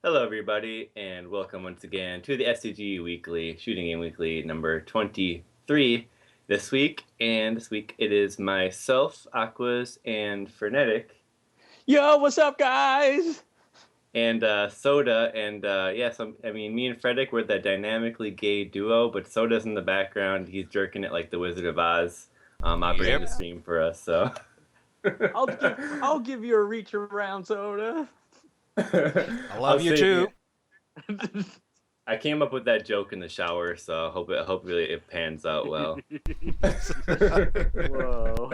Hello, everybody, and welcome once again to the SCG Weekly, Shooting Game Weekly number 23 this week. And this week it is myself, Aquas, and Frenetic, Yo, what's up, guys? and Soda. And me and Frenetic were the dynamically gay duo, but Soda's in the background. He's jerking it like the Wizard of Oz, operating the Yep. stream for us. So I'll give you a reach around, Soda. I love you too. I came up with that joke in the shower, so hopefully it pans out well. Whoa.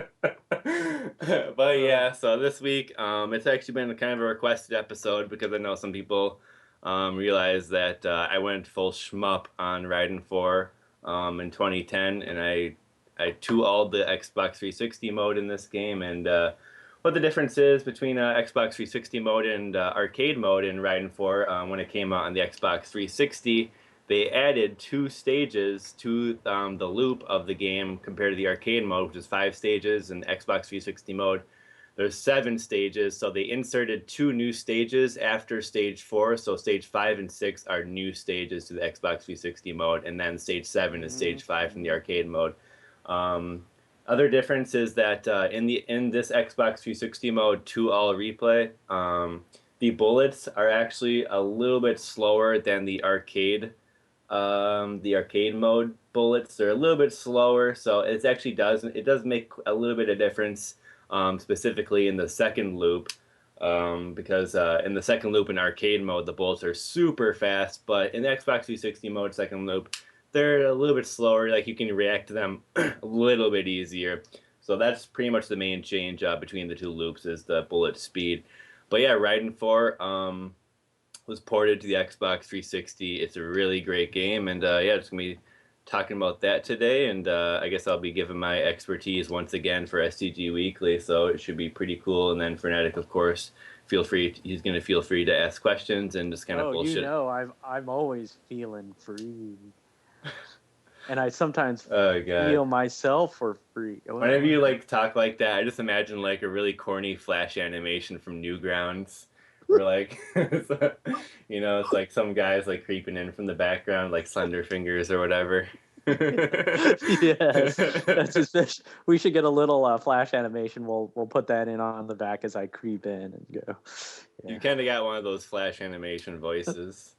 But yeah, so this week, it's actually been kind of a requested episode because I know some people realize that I went full shmup on Raiden 4 in 2010, and I 2-alled the Xbox 360 mode in this game, and what the difference is between Xbox 360 mode and arcade mode in Raiden 4 when it came out on the Xbox 360. They added 2 stages to the loop of the game compared to the arcade mode, which is 5 stages, and Xbox 360 mode, there's 7 stages. So they inserted 2 new stages after stage 4. So stage 5 and 6 are new stages to the Xbox 360 mode, and then stage 7 is stage 5 from the arcade mode. Other difference is that in this Xbox 360 mode 2-all replay, the bullets are actually a little bit slower than the arcade mode bullets. They're a little bit slower, so it actually does make a little bit of difference, specifically in the second loop, because in the second loop in arcade mode the bullets are super fast, but in the Xbox 360 mode second loop they're a little bit slower. Like, you can react to them a little bit easier. So that's pretty much the main change between the 2 loops is the bullet speed. But yeah, Raiden 4 was ported to the Xbox 360. It's a really great game, and just gonna be talking about that today. And I guess I'll be giving my expertise once again for SCG Weekly, so it should be pretty cool. And then Frenetic, of course, he's gonna feel free to ask questions and just kind of bullshit. You know, I'm always feeling free. And I sometimes Oh, God. feel myself for free. Whenever you like talk like that, I just imagine like a really corny Flash animation from Newgrounds, where like it's like some guys like creeping in from the background, like Slender Fingers or whatever. Yes, that's especially. We should get a little Flash animation. We'll put that in on the back as I creep in and go. You kind of got one of those Flash animation voices.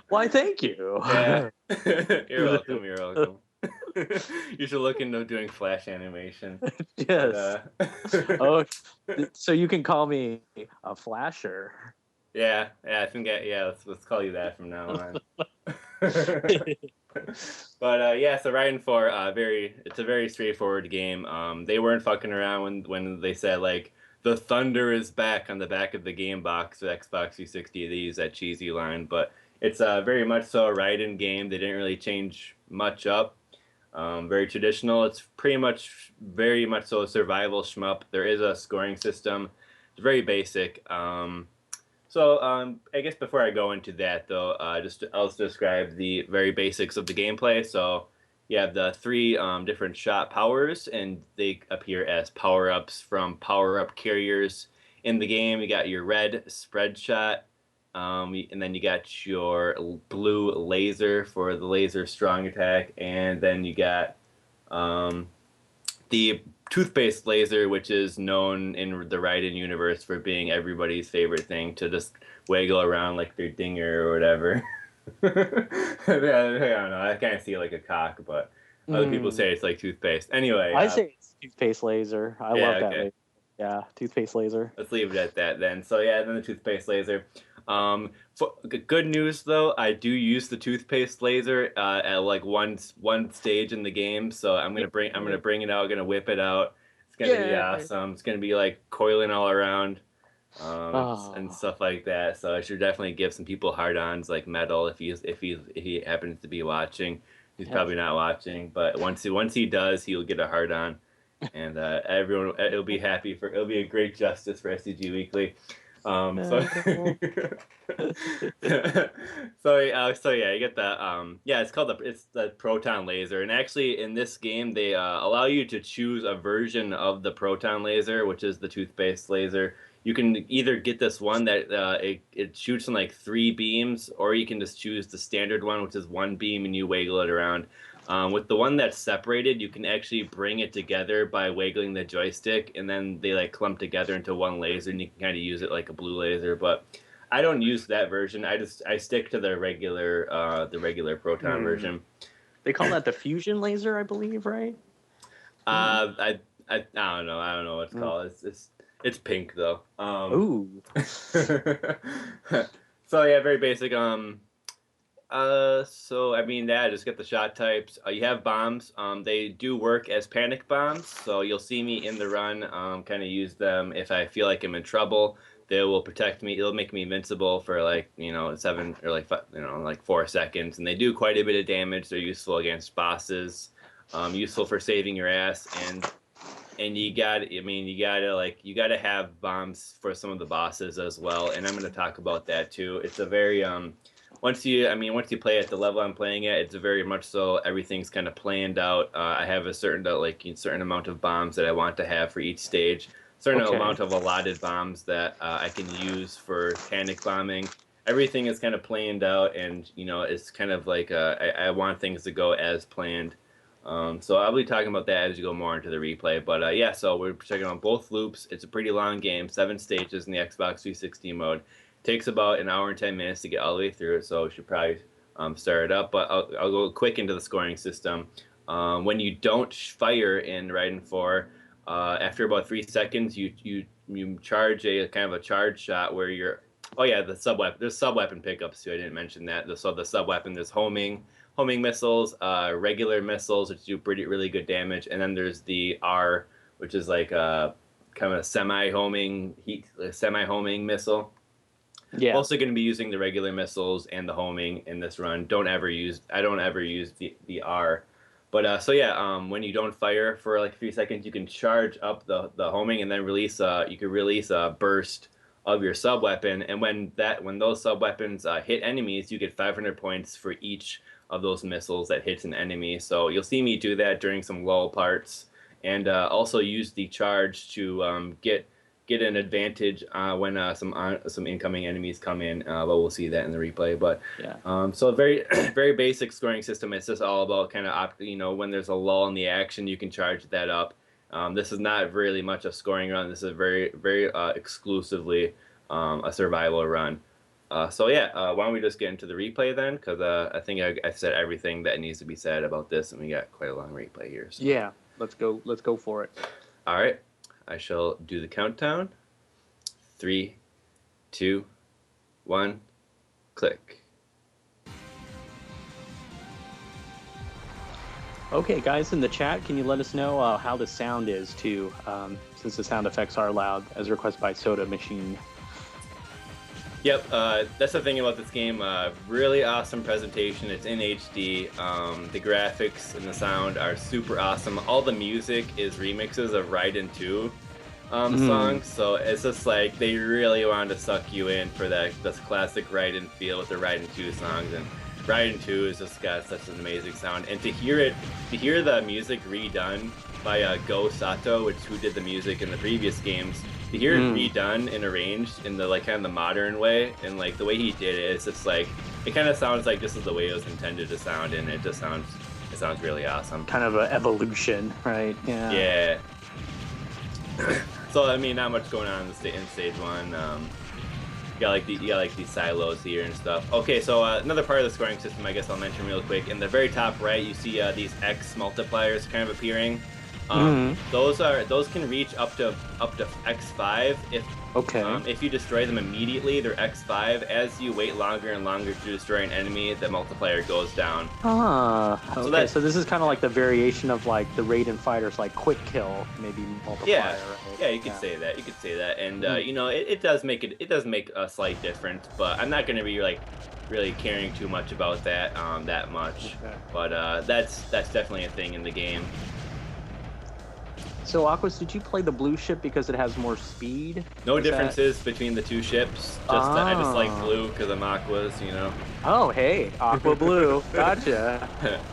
Why, thank you. Yeah. You're welcome. You're welcome. You should look into doing Flash animation. Yes. Oh, so you can call me a Flasher. Yeah. I think. Let's call you that from now on. But so Raiden 4, it's a very straightforward game. They weren't fucking around when they said like the thunder is back on the back of the game box of Xbox 360. They use that cheesy line, but it's very much so a Raiden game. They didn't really change much up. Very traditional. It's pretty much very much so a survival shmup. There is a scoring system. It's very basic. So I guess before I go into that, though, I'll just describe the very basics of the gameplay. So you have the 3 different shot powers, and they appear as power-ups from power-up carriers in the game. You got your red spread shot, and then you got your blue laser for the laser strong attack, and then you got the toothpaste laser, which is known in the Raiden universe for being everybody's favorite thing to just waggle around like their dinger or whatever. I don't know. I kind of see it like a cock, but other people say it's like toothpaste. Anyway, I say it's toothpaste laser. I love that. Okay. Yeah, toothpaste laser. Let's leave it at that then. So yeah, then the toothpaste laser. Good news though, I do use the toothpaste laser at like one stage in the game. So I'm gonna bring it out. Gonna whip it out. It's gonna be awesome. It's gonna be like coiling all around, and stuff like that. So I should definitely give some people hard-ons like Metal if he happens to be watching. He's probably not watching, but once he does, he'll get a hard-on, and everyone it'll be a great justice for SCG Weekly. So yeah, you get the it's the proton laser, and actually in this game they allow you to choose a version of the proton laser, which is the toothpaste laser. you can either get this one that it shoots in like 3 beams, or you can just choose the standard one, which is 1 beam, and you wiggle it around. With the one that's separated, you can actually bring it together by wiggling the joystick, and then they like clump together into one laser, and you can kind of use it like a blue laser. But I don't use that version. I stick to the regular proton version. They call that the fusion laser, I believe, right? I don't know. I don't know what it's called. It's pink though. Ooh. So yeah, very basic. So I mean, yeah, just get the shot types. You have bombs. They do work as panic bombs, so you'll see me in the run. Kind of use them if I feel like I'm in trouble. They will protect me. It'll make me invincible for like 7 or like 4 seconds, and they do quite a bit of damage. They're useful against bosses. Useful for saving your ass, and you gotta have bombs for some of the bosses as well. And I'm gonna talk about that too. It's a very once you play at the level I'm playing at, it's a very much so everything's kind of planned out. I have a certain amount of bombs that I want to have for each stage. Certain amount of allotted bombs that I can use for panic bombing. Everything is kind of planned out, and it's kind of like I want things to go as planned. So I'll be talking about that as you go more into the replay. But yeah, so we're checking on both loops. It's a pretty long game, 7 stages in the Xbox 360 mode. Takes about an hour and 10 minutes to get all the way through it, so we should probably start it up. But I'll go quick into the scoring system. When you don't fire in Raiden 4, after about 3 seconds, you charge a kind of a charge shot where you're. Oh yeah, the sub weapon. There's sub weapon pickups too. I didn't mention that. So the sub weapon, there's homing missiles, regular missiles, which do really good damage, and then there's the R, which is like a kind of a semi-homing missile. Yeah. Also going to be using the regular missiles and the homing in this run. I don't ever use the R. But so yeah, when you don't fire for like 3 seconds, you can charge up the homing and then release a burst of your sub weapon. And when those sub weapons hit enemies, you get 500 points for each of those missiles that hits an enemy. So you'll see me do that during some lull parts, and also use the charge to get an advantage when some incoming enemies come in. But we'll see that in the replay. But yeah. So a very very basic scoring system. It's just all about kind of when there's a lull in the action, you can charge that up. This is not really much a scoring run. This is very very exclusively a survival run. So yeah, why don't we just get into the replay then? Because I think I said everything that needs to be said about this, and we got quite a long replay here. So. Yeah, let's go for it. All right, I shall do the countdown. 3, 2, 1, click. Okay, guys in the chat, can you let us know how the sound is too? Since the sound effects are loud, as requested by Soda Machine. Yep, that's the thing about this game. Really awesome presentation. It's in HD. The graphics and the sound are super awesome. All the music is remixes of Raiden 2 songs, so it's just like they really wanted to suck you in for this classic Raiden feel with the Raiden 2 songs. And Raiden 2 has just got such an amazing sound. And to hear the music redone by Go Sato, who did the music in the previous games. To hear it redone and arranged in the kind of the modern way, and like the way he did it, it's just like it kind of sounds like this is the way it was intended to sound, and it sounds really awesome. Kind of an evolution, right? Yeah. Yeah. So I mean, not much going on in stage 1. You got these silos here and stuff. Okay, so another part of the scoring system, I guess I'll mention real quick. In the very top right, you see these X multipliers kind of appearing. Those can reach up to X5 if you destroy them immediately. They're X5. As you wait longer and longer to destroy an enemy, the multiplier goes down. Okay. So this is kind of like the variation of like the Raiden fighters, like quick kill, maybe multiplier. Yeah, right? yeah, you could say that. You could say that, and it does make a slight difference, but I'm not going to be like really caring too much about that that much. Okay. But that's definitely a thing in the game. So, Aquas, did you play the blue ship because it has more speed? No differences between the two ships. I just like blue because I'm Aquas, Oh, hey, Aqua Blue. Gotcha.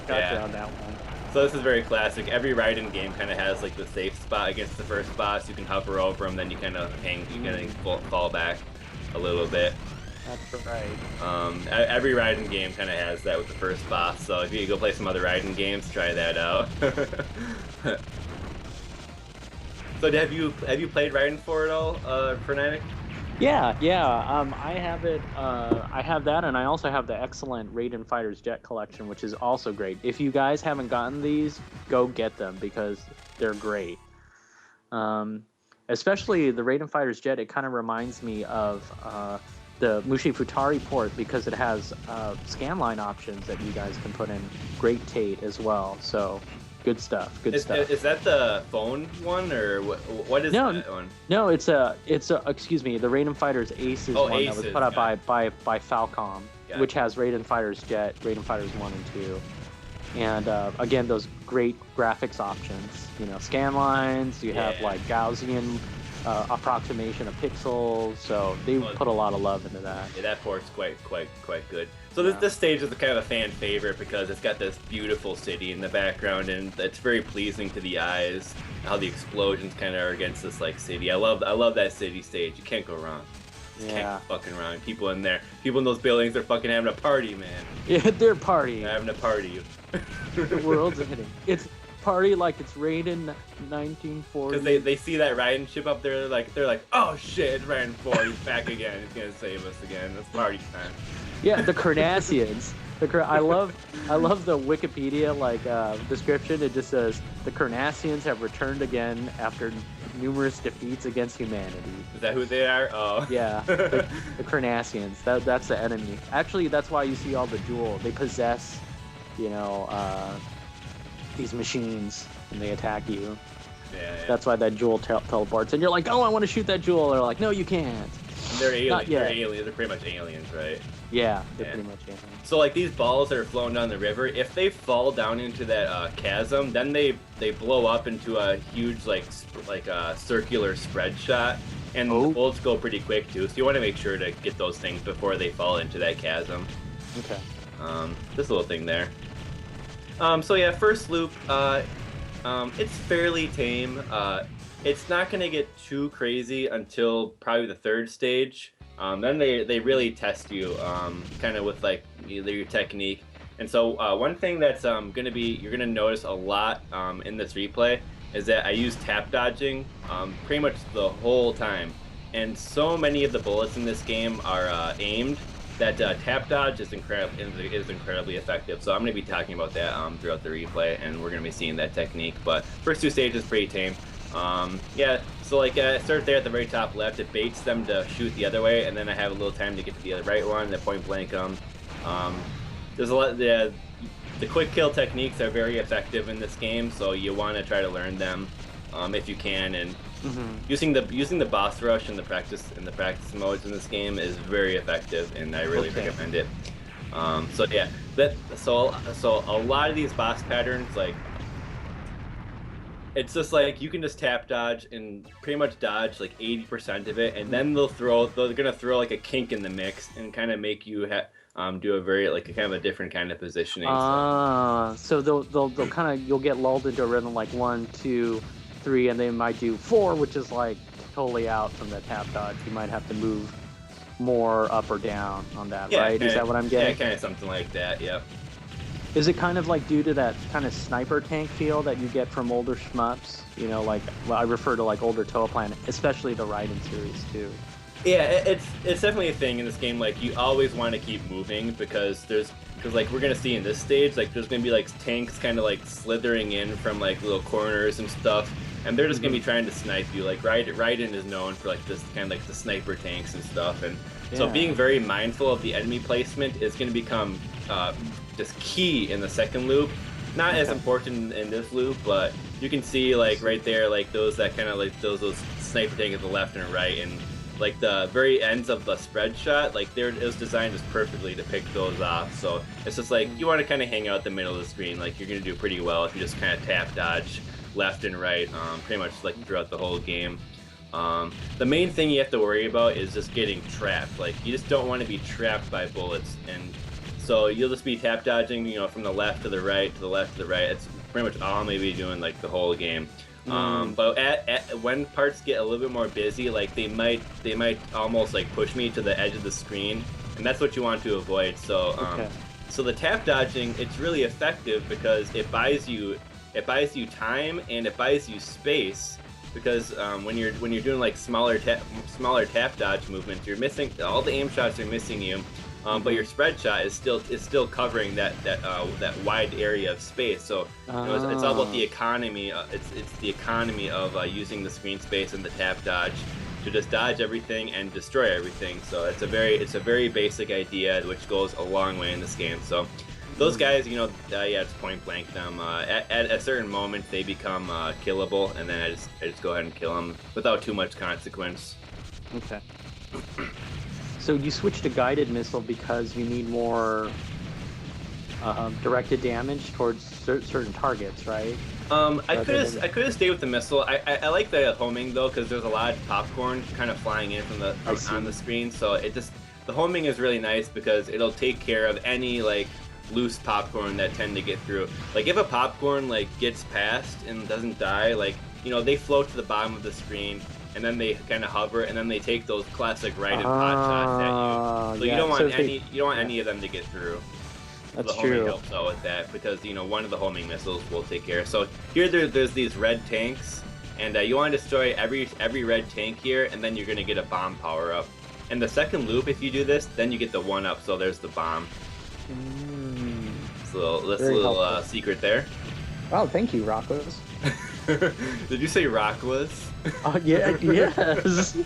Yeah. On that one. So this is very classic. Every Raiden game kind of has like the safe spot against the first boss. You can hover over him, then you kind of hang, you kind of fall back a little bit. That's right. Every Raiden game kind of has that with the first boss. So if you go play some other Raiden games, try that out. So have you played Raiden 4 at all, Frenetic? Yeah. I have it. I have that, and I also have the excellent Raiden Fighters Jet collection, which is also great. If you guys haven't gotten these, go get them because they're great. Especially the Raiden Fighters Jet. It kind of reminds me of the Mushi Futari port because it has scanline options that you guys can put in. Great Tate as well. So. Good stuff. Good stuff. Is that the phone one or what is that one? No, it's a excuse me, the Raiden Fighters Aces one Aces, that was put out by Falcom, Got which has Raiden Fighters Jet, Raiden Fighters 1 and 2. And again, those great graphics options. You know, scan lines, you have like Gaussian approximation of pixels, so they put a lot of love into that. Yeah, that port's quite good. So this stage is kind of a fan favorite because it's got this beautiful city in the background and it's very pleasing to the eyes. How the explosions kind of are against this like city. I love that city stage. You can't go wrong. You can't go fucking wrong. People in there, people in those buildings, they're fucking having a party, man. Yeah, they're partying. They're having a party. The world's hitting. It's party like it's Raiden 1940. Because they see that Raiden ship up there, they're like, oh shit, it's Raiden 4. He's back again. He's gonna save us again. It's party time. Yeah, the Carnassians. I love the Wikipedia description. It just says the Carnassians have returned again after numerous defeats against humanity. Is that who they are? Oh. Yeah, the Carnassians. That's the enemy. Actually, that's why you see all the jewel. They possess, these machines and they attack you. Yeah. That's why that jewel teleports, and you're like, oh, I want to shoot that jewel. They're like, no, you can't. They're aliens. They're aliens. They're pretty much aliens, right? Yeah, they're pretty much aliens. So like these balls that are flowing down the river, if they fall down into that chasm, then they blow up into a huge circular spread shot, and the bullets go pretty quick too. So you want to make sure to get those things before they fall into that chasm. Okay. This little thing there. So yeah, first loop. It's fairly tame. It's not going to get too crazy until probably the third stage. Then they really test you, kind of with like your technique. And so one thing that's you're gonna notice a lot in this replay is that I use tap dodging pretty much the whole time. And so many of the bullets in this game are aimed that tap dodge is incredibly effective. So I'm going to be talking about that throughout the replay, and we're going to be seeing that technique. But first two stages pretty tame. So like start there at the very top left. It baits them to shoot the other way, and then I have a little time to get to the other right one. And point blank them. There's a lot. The quick kill techniques are very effective in this game, so you want to try to learn them if you can. And using the boss rush in the practice modes in this game is very effective, and I really recommend it. So yeah, so a lot of these boss patterns, like, it's just like you can just tap dodge and pretty much dodge like 80% of it, and then they're gonna throw like a kink in the mix and kind of make you do a very like kind of a different kind of positioning. So they'll kind of, you'll get lulled into a rhythm like 1, 2, 3, and they might do 4, which is like totally out from the tap dodge. You might have to move more up or down on that, right? Is that what I'm getting? Yeah, kind of something like that. Yep. Is it kind of like due to that kind of sniper tank feel that you get from older shmups? I refer to like older Toa Planet, especially the Raiden series too. Yeah, it's definitely a thing in this game. Like, you always want to keep moving because like we're gonna see in this stage, like there's gonna be like tanks kind of like slithering in from like little corners and stuff, and they're just gonna be trying to snipe you. Like Raiden is known for like this kind of like the sniper tanks and stuff, and so being very mindful of the enemy placement is gonna become just key in the second loop. Not as important in this loop, but you can see like right there, like those that kind of like those sniper tanks at the left and right, and like the very ends of the spread shot, like it was designed just perfectly to pick those off. So it's just like you want to kind of hang out the middle of the screen. Like, you're gonna do pretty well if you just kind of tap dodge left and right, pretty much like throughout the whole game. The main thing you have to worry about is just getting trapped. Like, you just don't want to be trapped by bullets, and so you'll just be tap dodging, from the left to the right, to the left to the right. pretty much all I'm gonna be doing like the whole game. Mm. But when parts get a little bit more busy, like they might almost like push me to the edge of the screen, and that's what you want to avoid. So Okay. so the tap dodging, it's really effective because it buys you time and it buys you space. Because when you're doing like smaller tap dodge movements, you're missing all the aim shots are missing you, but your spread shot is still covering that wide area of space. So it's all about the economy. It's the economy of using the screen space and the tap dodge to just dodge everything and destroy everything. So it's a very basic idea which goes a long way in this game. So those guys, it's point blank them. At a certain moment, they become killable, and then I just go ahead and kill them without too much consequence. Okay. So you switched to guided missile because you need more directed damage towards certain targets, right? I could have stayed with the missile. I like the homing though because there's a lot of popcorn kind of flying in from on the screen. So the homing is really nice because it'll take care of any like loose popcorn that tend to get through. Like if a popcorn like gets past and doesn't die, like they float to the bottom of the screen and then they kind of hover and then they take those classic right-in pot shots at you. So yeah. you don't want any of them to get through. That's the homing true. helps out with that because one of the homing missiles will take care. So here there's these red tanks, and you want to destroy every red tank here, and then you're gonna get a bomb power up. And the second loop, if you do this, then you get the 1-up. So there's the bomb. So that's a little secret there. Oh, thank you, Rockless. Did you say Rockless? Oh yeah, yes.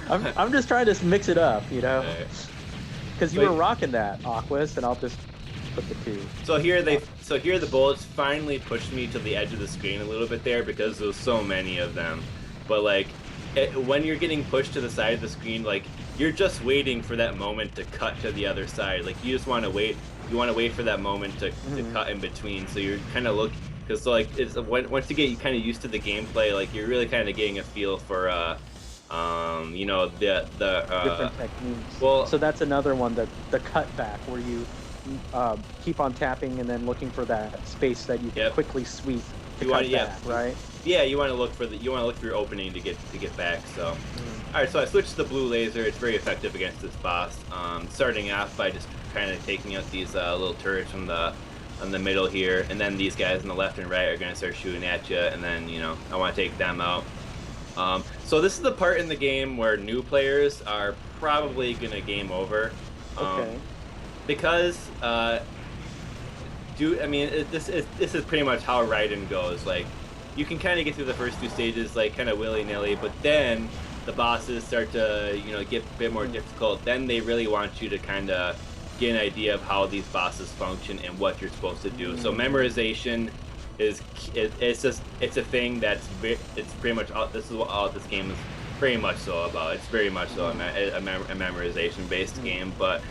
I'm just trying to mix it up, because you were rocking that Aquas, and I'll just put the two. So here the bullets finally pushed me to the edge of the screen a little bit there because there's so many of them. But like when you're getting pushed to the side of the screen, like you're just waiting for that moment to cut to the other side. Like you just want to wait. You want to wait for that moment to cut in between. So you're kind of because like once you get kind of used to the gameplay, like you're really kind of getting a feel for the different techniques. Well, so that's another one, the cutback where you keep on tapping and then looking for that space that you can quickly sweep to cut back, right? Yeah, you want to look for your opening to get back. So, all right, so I switched to the blue laser. It's very effective against this boss. Starting off by just kind of taking out these little turrets from on the middle here, and then these guys on the left and right are going to start shooting at you, and then I want to take them out. So this is the part in the game where new players are probably going to game over. Okay. Because this is pretty much how Raiden goes. Like you can kind of get through the first two stages like kind of willy-nilly, but then the bosses start to get a bit more difficult. Then they really want you to kind of get an idea of how these bosses function and what you're supposed to do. So memorization it's a thing it's pretty much this is what all this game is very much so about. It's very much so a memorization based game, but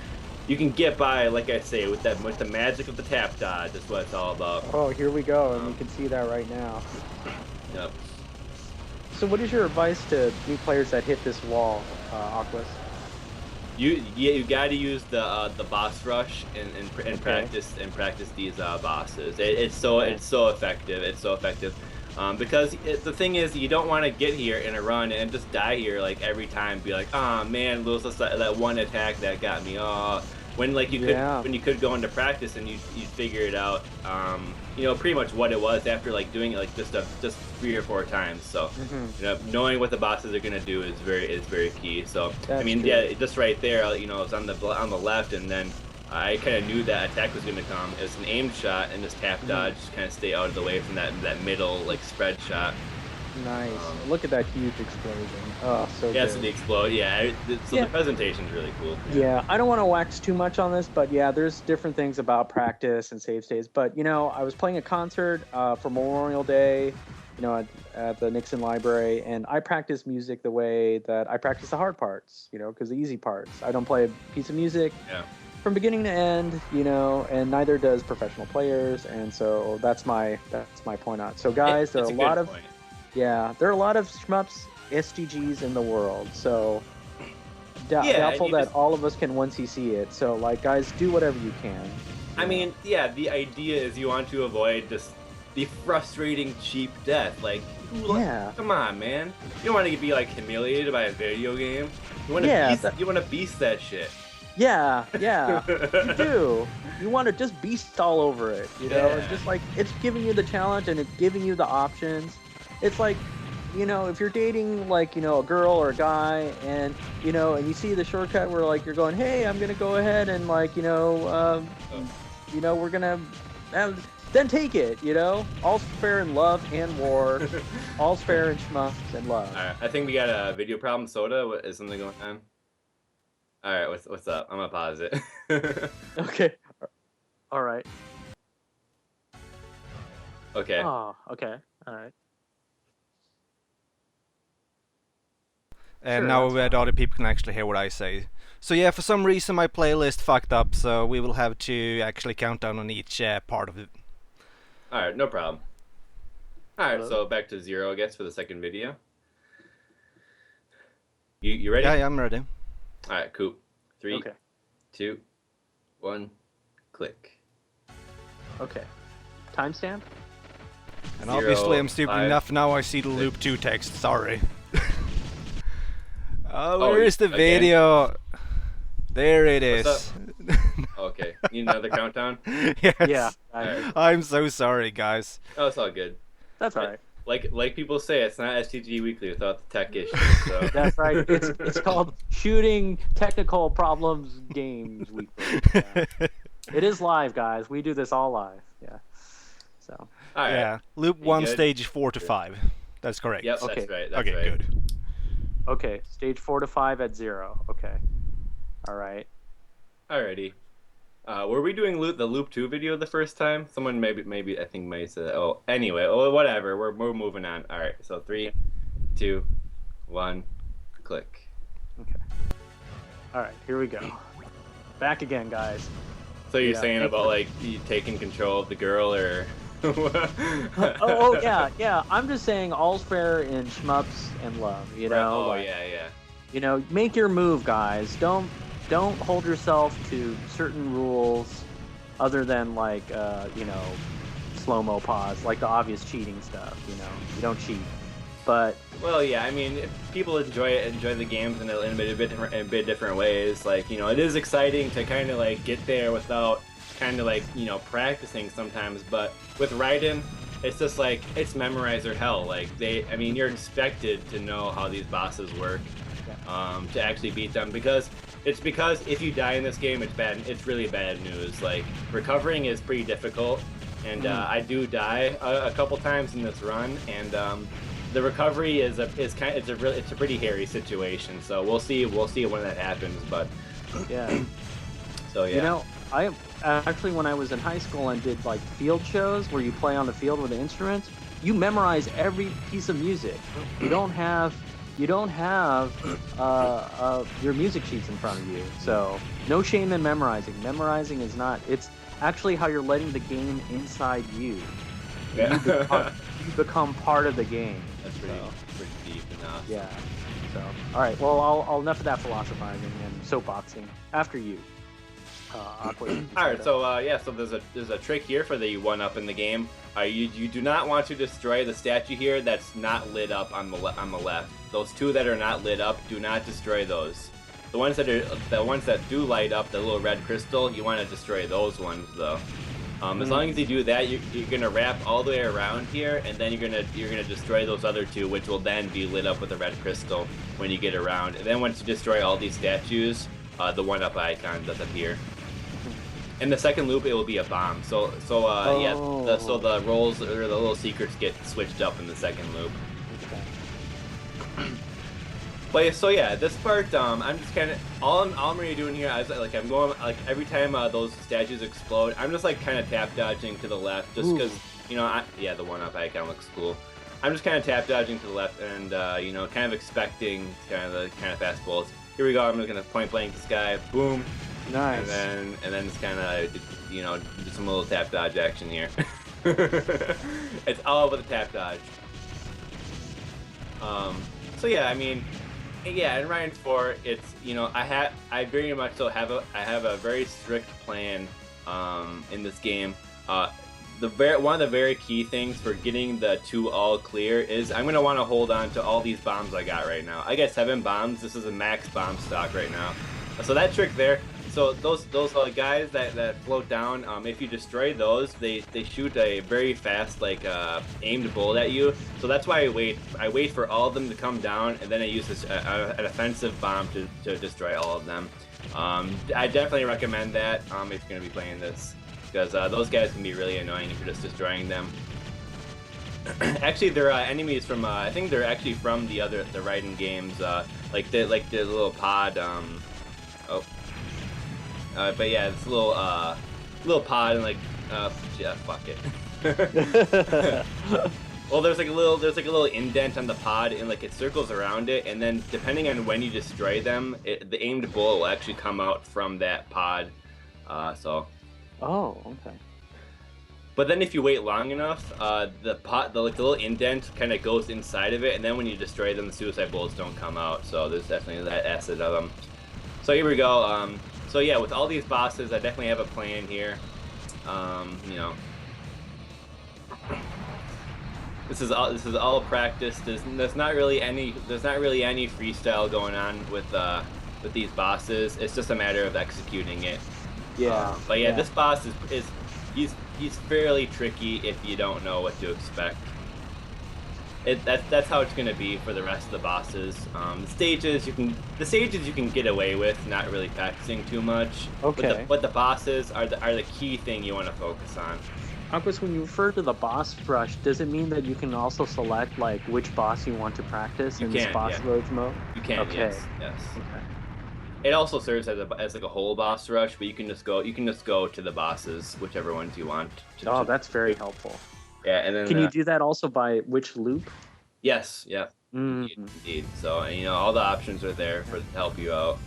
you can get by, like I say, with the magic of the tap dodge. That's what it's all about. Oh, here we go, and you can see that right now. Yep. So what is your advice to new players that hit this wall, Aquas? You got to use the boss rush and practice these bosses. It's so effective. It's so effective. Because the thing is, you don't want to get here in a run and just die here like every time. Be like, oh man, lose that one attack that got me. Oh, when you could go into practice and you figure it out. Pretty much what it was after like doing it like just 3 or 4 times. So knowing what the bosses are gonna do is very key. So That's true. yeah, just right there, it's on the left, and then I kind of knew that attack was going to come. It was an aimed shot, and just tap dodge, just kind of stay out of the way from that middle like spread shot. Nice. Look at that huge explosion. Oh, so yeah, good. so the explode. Yeah, the presentation's really cool. Yeah, I don't want to wax too much on this, but yeah, there's different things about practice and save states. But I was playing a concert for Memorial Day, at the Nixon Library, and I practice music the way that I practice the hard parts, because the easy parts. I don't play a piece of music. Yeah. From beginning to end, and neither does professional players, and so that's my point on it. So guys, there are a lot of shmups, SDGs in the world, so doubtful that all of us can 1cc it. So like, guys, do whatever you can. I mean, yeah, the idea is you want to avoid just the frustrating cheap death. Like, Yeah. come on, man. You don't want to be like humiliated by a video game. You want to Yeah, you want to beast that shit. Yeah, you do. You want to just beast all over it, you know? Yeah. It's just like, it's giving you the challenge and it's giving you the options. It's like, you know, if you're dating, like, you know, a girl or a guy and, you know, and you see the shortcut where, like, you're going, hey, I'm going to go ahead and, like, we're going to, then take it, you know? All's fair in love and war. All's fair in shmups and love. All right, I think we got a video problem. Soda, what, is something going on? All right, what's up? I'm gonna pause it. Okay. All right. Okay. Oh, okay. All right. And Sure, now that's the fine. other people can actually hear what I say. So yeah, for some reason my playlist fucked up, so we will have to actually count down on each part of it. All right, no problem. All right, Hello? so back to 0, I guess, for the second video. You ready? Yeah, I'm ready. All right, cool. 3, Okay. 2, 1, click. Okay. Timestamp? And 0, obviously I'm stupid 5, enough now I see the loop 2 text, sorry. Oh, where is the again? video? There it is. What's Okay, need another countdown? Yes. Yeah. Alright. I'm so sorry, guys. Oh, it's all good. That's all right. Like people say, it's not STG Weekly without the tech issues. So That's right. It's called Shooting Technical Problems Games Weekly. Yeah. It is live, guys. We do this all live. Yeah. So. all right. Yeah, loop You 1, good? stage 4 to 5. That's correct. Yep, Okay. that's right. That's Okay, right. good. Okay. Stage 4 to 5 at 0. Okay. All right. Alrighty. Were we doing the Loop 2 video the first time? Someone maybe I think may say that. Oh, anyway, whatever. We're moving on. All right. So 3, 2, 1, click. Okay. All right. Here we go. Back again, guys. So you're Yeah, saying thank about you. like you taking control of the girl or? Oh, yeah. I'm just saying all's fair in shmups and love. You know. Oh like, yeah. You know, make your move, guys. Don't hold yourself to certain rules other than like slow-mo pause, like the obvious cheating stuff, you know. You don't cheat. But Well, yeah. I mean, if people enjoy the games in a bit different ways. Like, you know, it is exciting to kind of like get there without kind of like, you know, practicing sometimes. But with Raiden, it's just like it's memorizer hell. Like you're expected to know how these bosses work to actually beat them because if you die in this game, it's bad. It's really bad news. Like recovering is pretty difficult, and I do die a couple times in this run, and the recovery is a pretty hairy situation. So we'll see when that happens. But yeah. so yeah. You know, I actually, when I was in high school and did like field shows where you play on the field with the instruments, you memorize every piece of music. You don't have your music sheets in front of you, so no shame in memorizing. Memorizing is not. It's actually how you're letting the game inside you. Yeah. You become part of the game. That's pretty deep enough. Yeah. So, all right. Well, I'll enough of that philosophizing and soapboxing. After you. Awkward. All right, so so there's a trick here for the 1-up in the game. You do not want to destroy the statue here that's not lit up on the left. Those 2 that are not lit up, do not destroy those. The ones that do light up, the little red crystal, you want to destroy those ones though. As long as you do that, you're gonna wrap all the way around here, and then you're gonna destroy those other 2, which will then be lit up with a red crystal when you get around. And then once you destroy all these statues, the 1-up icon does appear. In the second loop, it will be a bomb. So the roles or the little secrets get switched up in the second loop. Okay. But so yeah, this part, I'm just kind of all I'm really doing here. I'm going like every time those statues explode, I'm just like kind of tap dodging to the left, just because you know, the 1-up icon looks cool. I'm just kind of tap dodging to the left and you know, kind of expecting kind of fast bullets. Here we go. I'm just gonna point blank this guy. Boom. Nice. And then just kind of, you know, do some little tap dodge action here. It's all about the tap dodge. So yeah, I mean, yeah, in Raiden 4, it's, you know, I very much so have a very strict plan in this game. one of the very key things for getting the 2 all clear is I'm gonna want to hold on to all these bombs I got right now. I got 7 bombs. This is a max bomb stock right now. So that trick there. So those guys that float down, if you destroy those, they shoot a very fast aimed bullet at you. So that's why I wait for all of them to come down, and then I use an offensive bomb to destroy all of them. I definitely recommend that if you're gonna be playing this, because those guys can be really annoying if you're just destroying them. Actually, they're enemies from I think they're actually from the Raiden games, like the little pod. But yeah, it's a little pod and yeah, fuck it. Well, there's like a little indent on the pod, and like it circles around it, and then depending on when you destroy them, the aimed bullet will actually come out from that pod. So. Oh, okay. But then if you wait long enough, the little indent kind of goes inside of it, and then when you destroy them, the suicide bullets don't come out. So there's definitely that acid of them. So here we go. So yeah, with all these bosses, I definitely have a plan here. You know, this is all practice. There's not really any freestyle going on with these bosses. It's just a matter of executing it. Yeah. But yeah, this boss he's fairly tricky if you don't know what to expect. That's how it's gonna be for the rest of the bosses. The stages you can get away with, not really practicing too much. Okay. But the bosses are the key thing you want to focus on. Aquas, when you refer to the boss rush, does it mean that you can also select like which boss you want to practice in this boss roads mode? You can. Okay. Yes. Okay. It also serves as like a whole boss rush, but you can just go to the bosses, whichever ones you want. That's very helpful. Yeah, and then can you do that also by which loop? Yes. Yeah. Indeed. So all the options are there to help you out.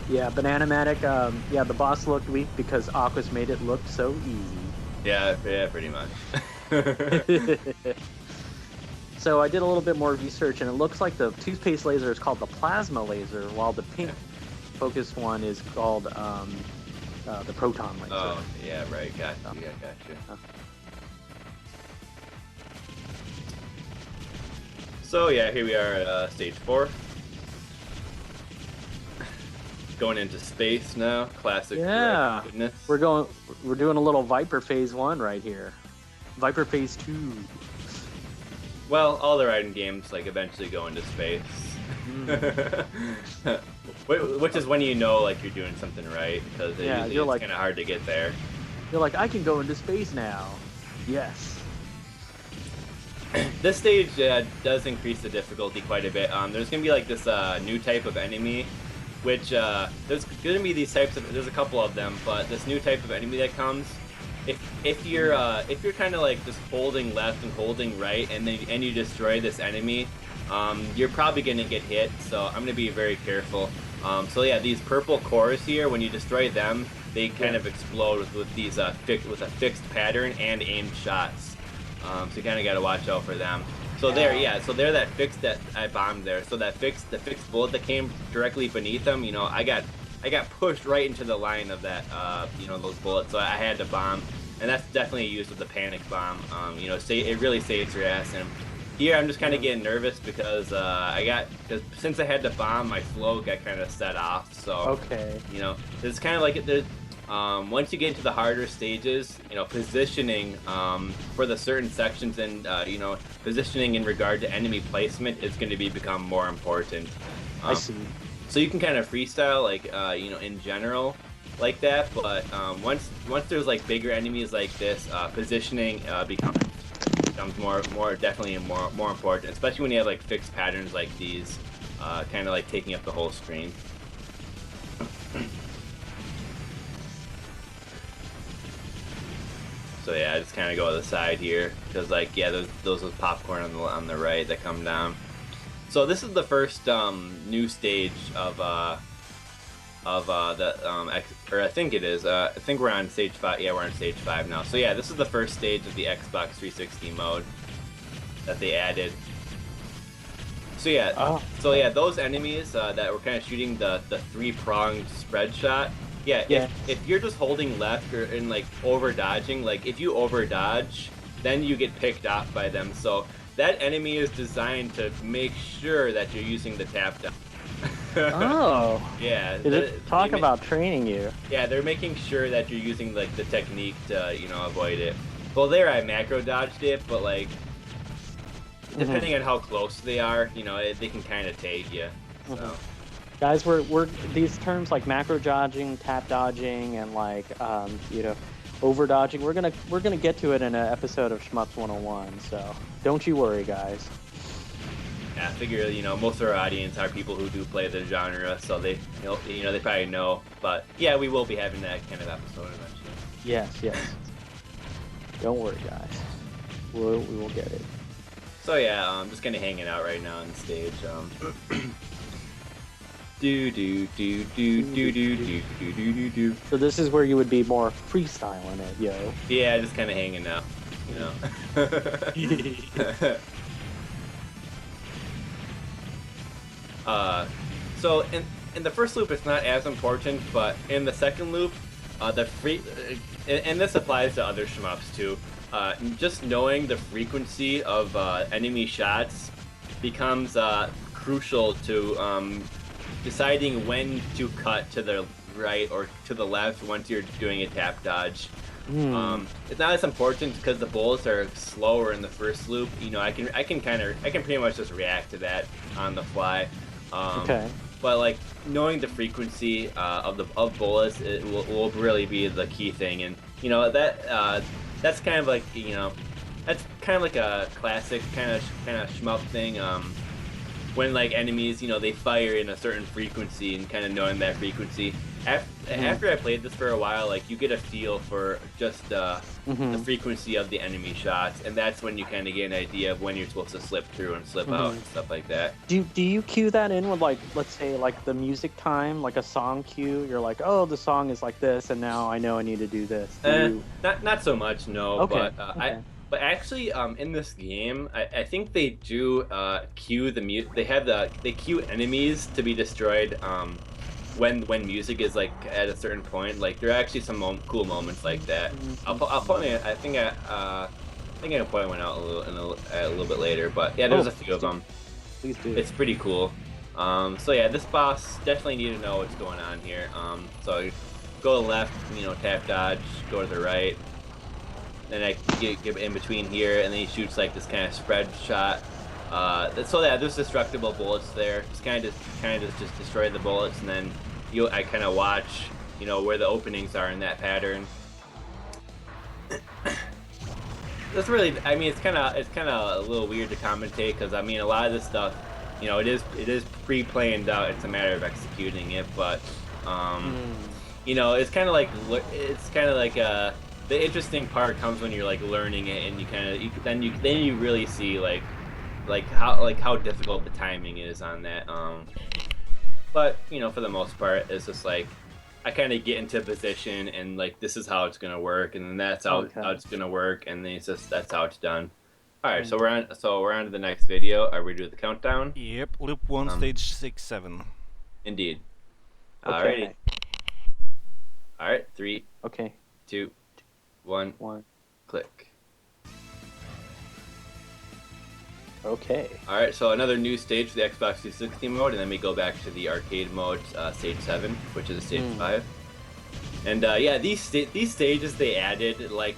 Yeah, Bananamatic. Yeah, the boss looked weak because Aquas made it look so easy. Yeah, pretty much. So I did a little bit more research, and it looks like the toothpaste laser is called the plasma laser, while the pink focused one is called the proton laser. Oh, yeah, right. Got you. So yeah, here we are at stage 4. Going into space now. Classic. Yeah. Goodness. We're doing a little Viper Phase 1 right here. Viper Phase 2. Well, all the Raiden games eventually go into space. Which is when you know you're doing something right, because it's kind of hard to get there. You're like, I can go into space now. Yes. This stage does increase the difficulty quite a bit. There's gonna be this new type of enemy, which there's gonna be these types of. There's a couple of them, but this new type of enemy that comes. If you're kind of just holding left and holding right, and you destroy this enemy, you're probably gonna get hit. So I'm gonna be very careful. So yeah, these purple cores here, when you destroy them, they kind of explode with these with a fixed pattern and aimed shots. So you kind of gotta watch out for them. So they're that fixed that I bombed there. So the fixed bullet that came directly beneath them, I got pushed right into the line of that, those bullets, so I had to bomb, and that's definitely used with the panic bomb. It really saves your ass. And here I'm just kind of getting nervous because since I had to bomb, my flow got kind of set off. So it's kind of like once you get into the harder stages, positioning for the certain sections and positioning in regard to enemy placement is going to become more important. I see. So you can kind of freestyle, in general, like that. But once there's bigger enemies like this, positioning becomes more important, especially when you have fixed patterns like these, kind of taking up the whole screen. So yeah, I just kind of go to the side here because those popcorn on the right that come down. So this is the first new stage of I think it is. I think we're on stage 5. Yeah, we're on stage 5 now. So yeah, this is the first stage of the Xbox 360 mode that they added. So yeah, those enemies that were kind of shooting the 3-pronged spread shot. Yeah, Yeah. if you're just holding left or in like over dodging, like if you over dodge, then you get picked off by them. So that enemy is designed to make sure that you're using the tap down. Oh. Yeah. Talk about training you. Yeah, they're making sure that you're using like the technique to, you know, avoid it. Well, there I macro dodged it, but like depending on how close they are, you know, they can kind of tag you. So. Guys, we're these terms like macro dodging, tap dodging, and like you know, over dodging. We're gonna get to it in an episode of Shmups 101. So don't you worry, guys. Yeah, I figure, you know, most of our audience are people who do play the genre, so they, you know, they probably know. But yeah, we will be having that kind of episode eventually. Yes. Don't worry, guys. We will get it. So yeah, I'm just kind of hanging out right now on the stage. Do. So this is where you would be more freestyling it, yo. Yeah, just kind of hanging out, you know. So in the first loop, it's not as important, but in the second loop, and this applies to other shmups too. Just knowing the frequency of enemy shots becomes crucial to deciding when to cut to the right or to the left once you're doing a tap dodge. It's not as important because the bullets are slower in the first loop. You know, I can pretty much just react to that on the fly. Okay. But like knowing the frequency of bullets, it will really be the key thing, and you know that's kind of like, you know, that's kind of like a classic kind of shmup thing. When like enemies, you know, they fire in a certain frequency, and kind of knowing that frequency. After I played this for a while, like you get a feel for just the frequency of the enemy shots, and that's when you kind of get an idea of when you're supposed to slip through and slip out and stuff like that. Do you cue that in with, like, let's say like the music time, like a song cue? You're like, oh, the song is like this, and now I know I need to do this. Not so much, no. Okay. But but actually, in this game, I think they do cue the music. They cue enemies to be destroyed. When music is like at a certain point, like there are actually some cool moments like that. I'll point. I think I can point one out a little bit later, but yeah, there's a few of them. Please do. It's pretty cool. So yeah, this boss definitely need to know what's going on here. So go to the left, you know, tap dodge. Go to the right. Then I get in between here, and then he shoots like this kind of spread shot. So yeah, there's destructible bullets there. Just kind of just destroy the bullets, and then I kind of watch, you know, where the openings are in that pattern. That's really, I mean, it's kind of a little weird to commentate, because I mean, a lot of this stuff, you know, it is pre-planned out. It's a matter of executing it, but you know, it's kind of like the interesting part comes when you're like learning it, and then you really see like how difficult the timing is on that. But you know, for the most part, it's just like I kind of get into position, and like this is how it's gonna work, and then that's how it's gonna work, and then that's how it's done. All right, so we're on to the next video. Are we doing the countdown? Yep, loop 1, stage 6, 7. Indeed. Okay. All right, 3, Okay. 2, 1, click. Okay. All right, so another new stage for the Xbox 360 mode, and then we go back to the arcade mode, stage 7, which is stage 5. And yeah, these stages they added, like,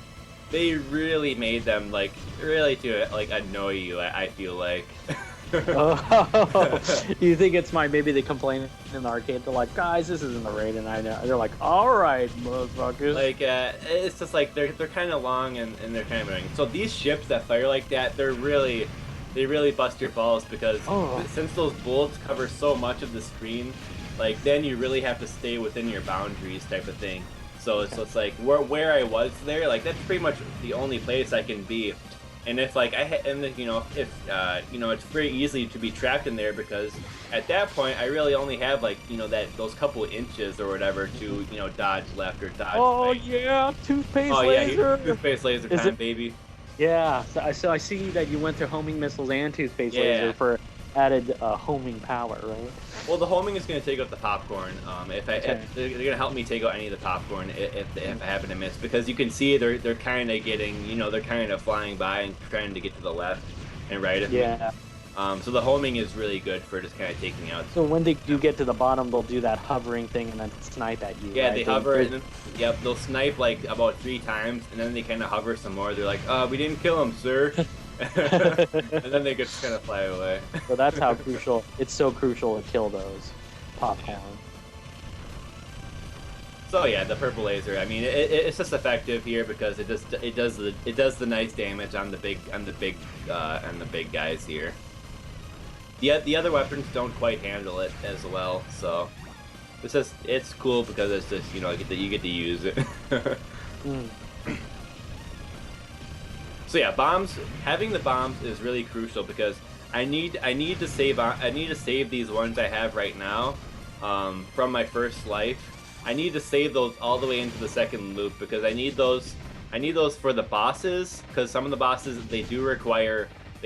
they really made them like really to like annoy you. I feel like. Oh, you think it's maybe they complain in the arcade? They're like, guys, this isn't the rating. I know. They're like, all right, motherfuckers. Like, it's just like they're kind of long and they're kind of annoying. So these ships that fire like that, they really bust your balls, because since those bullets cover so much of the screen, like then you really have to stay within your boundaries, type of thing. So it's like where I was there, like that's pretty much the only place I can be. And if like it's very easy to be trapped in there, because at that point I really only have like, you know, those couple inches or whatever to, you know, dodge left or dodge right. Yeah, toothpaste laser. Yeah, toothpaste laser time, baby. Yeah, so I see that you went to homing missiles and toothpaste laser added homing power, right? Well, the homing is going to take out the popcorn. Okay. If they're going to help me take out any of the popcorn if I happen to miss, because you can see they're kind of getting, they're kind of flying by and trying to get to the left and right of me. Yeah. So the homing is really good for just kind of taking out. So when they do get to the bottom, they'll do that hovering thing and then snipe at you. Yeah, right? they hover, and then, yep, they'll snipe like about 3 times, and then they kind of hover some more. They're like, we didn't kill him, sir. And then they just kind of fly away. So that's how crucial. It's so crucial to kill those popcorn. So yeah, the purple laser. I mean, it's just effective here because it does the nice damage on the big guys here. The other weapons don't quite handle it as well, so it's cool because it's just you get to use it. So yeah, having the bombs is really crucial because I need to save these ones I have right now from my first life. I need to save those all the way into the second loop because I need those for the bosses, because some of the bosses they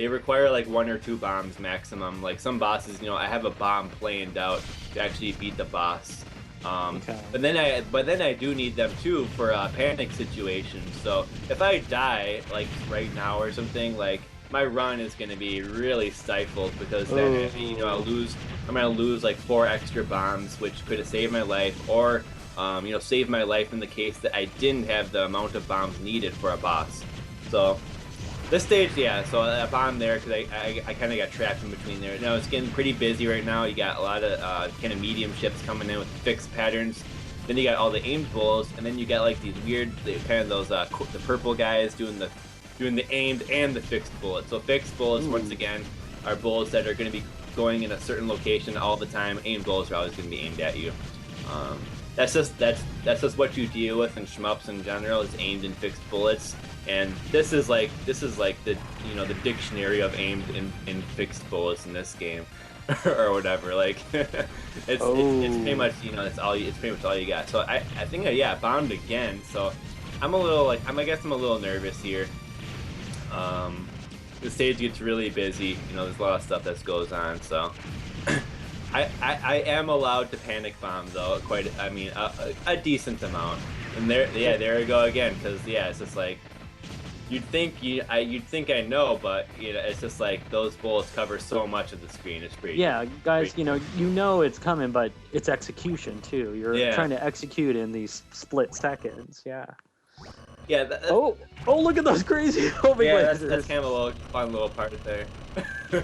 require like 1 or 2 bombs maximum. Like some bosses, I have a bomb planned out to actually beat the boss. Okay. But then I do need them too for panic situations. So if I die like right now or something, like my run is going to be really stifled because then I'm gonna lose like 4 extra bombs, which could have saved my life, or save my life in the case that I didn't have the amount of bombs needed for a boss. So this stage, yeah, so a bomb there because I kind of got trapped in between there. Now it's getting pretty busy right now. You got a lot of kind of medium ships coming in with fixed patterns. Then you got all the aimed bullets, and then you got like these weird, kind of those the purple guys doing the aimed and the fixed bullets. So fixed bullets, once again, are bullets that are going to be going in a certain location all the time. Aimed bullets are always going to be aimed at you. That's just what you deal with in shmups in general, is aimed and fixed bullets. And this is like the the dictionary of aimed and fixed bullets in this game, or whatever. Like it's pretty much it's pretty much all you got. So I think bombed again. So I'm a little I guess I'm a little nervous here. The stage gets really busy. There's a lot of stuff that goes on. So I am allowed to panic bomb though. A decent amount. And there we go again. Because it's just like. You'd think I know, but it's just like those bullets cover so much of the screen. It's pretty. Yeah, guys, it's coming, but it's execution too. You're trying to execute in these split seconds. Yeah. Yeah. Oh! Look at those crazy homing lasers. That's kind of a fun little part there. Cool.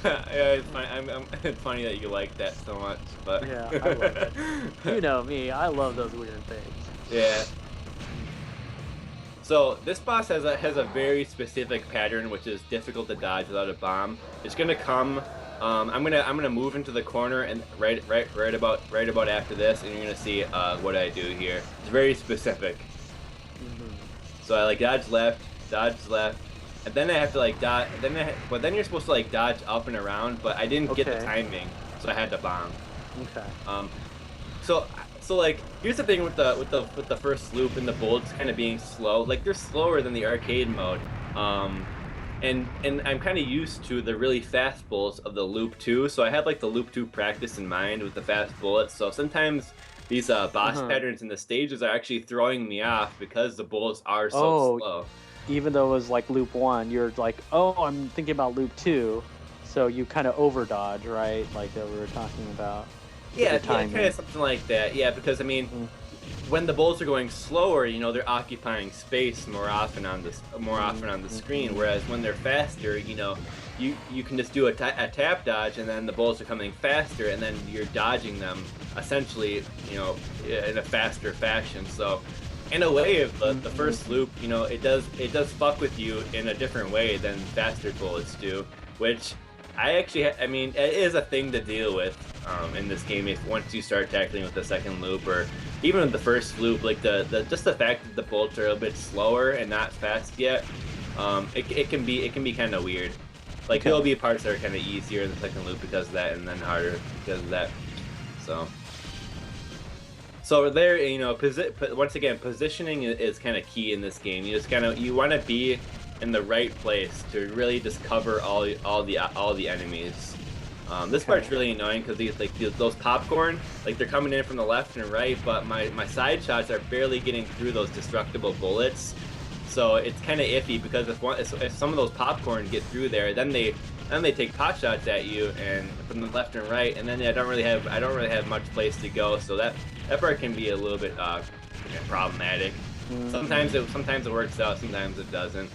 Yeah, it's fine. It's funny that you like that so much, but yeah, I love it. You know me, I love those weird things. Yeah. So this boss has a very specific pattern, which is difficult to dodge without a bomb. It's gonna come. I'm gonna move into the corner and right about after this, and you're gonna see what I do here. It's very specific. So I dodge left, and then I have to dodge. But then you're supposed to dodge up and around, but I didn't get the timing, so I had to bomb. Okay. So here's the thing with the first loop and the bullets kind of being slow. They're slower than the arcade mode. And I'm kind of used to the really fast bullets of the loop 2. So I had the loop 2 practice in mind with the fast bullets. So sometimes these boss patterns in the stages are actually throwing me off because the bullets are so slow. Even though it was loop 1, you're I'm thinking about loop 2. So you kind of over dodge, right? Like that we were talking about. Yeah, kind of something like that. Yeah, because when the bullets are going slower, they're occupying space more often on the screen. Whereas when they're faster, you can just do a tap dodge, and then the bullets are coming faster, and then you're dodging them essentially, in a faster fashion. So, in a way, the first loop, it does fuck with you in a different way than faster bullets do, which. It is a thing to deal with in this game once you start tackling with the second loop, or even with the first loop. Just the fact that the bullets are a little bit slower and not fast yet, it can be kind of weird. There'll be parts that are kind of easier in the second loop because of that, and then harder because of that. So there, once again, positioning is kind of key in this game. You want to be in the right place to really just cover all the enemies. This part's really annoying because those popcorn, like they're coming in from the left and right, but my side shots are barely getting through those destructible bullets. So it's kind of iffy because if some of those popcorn get through there, then they take pot shots at you and from the left and right, and then I don't really have much place to go. So that part can be a little bit problematic. Sometimes it works out, sometimes it doesn't.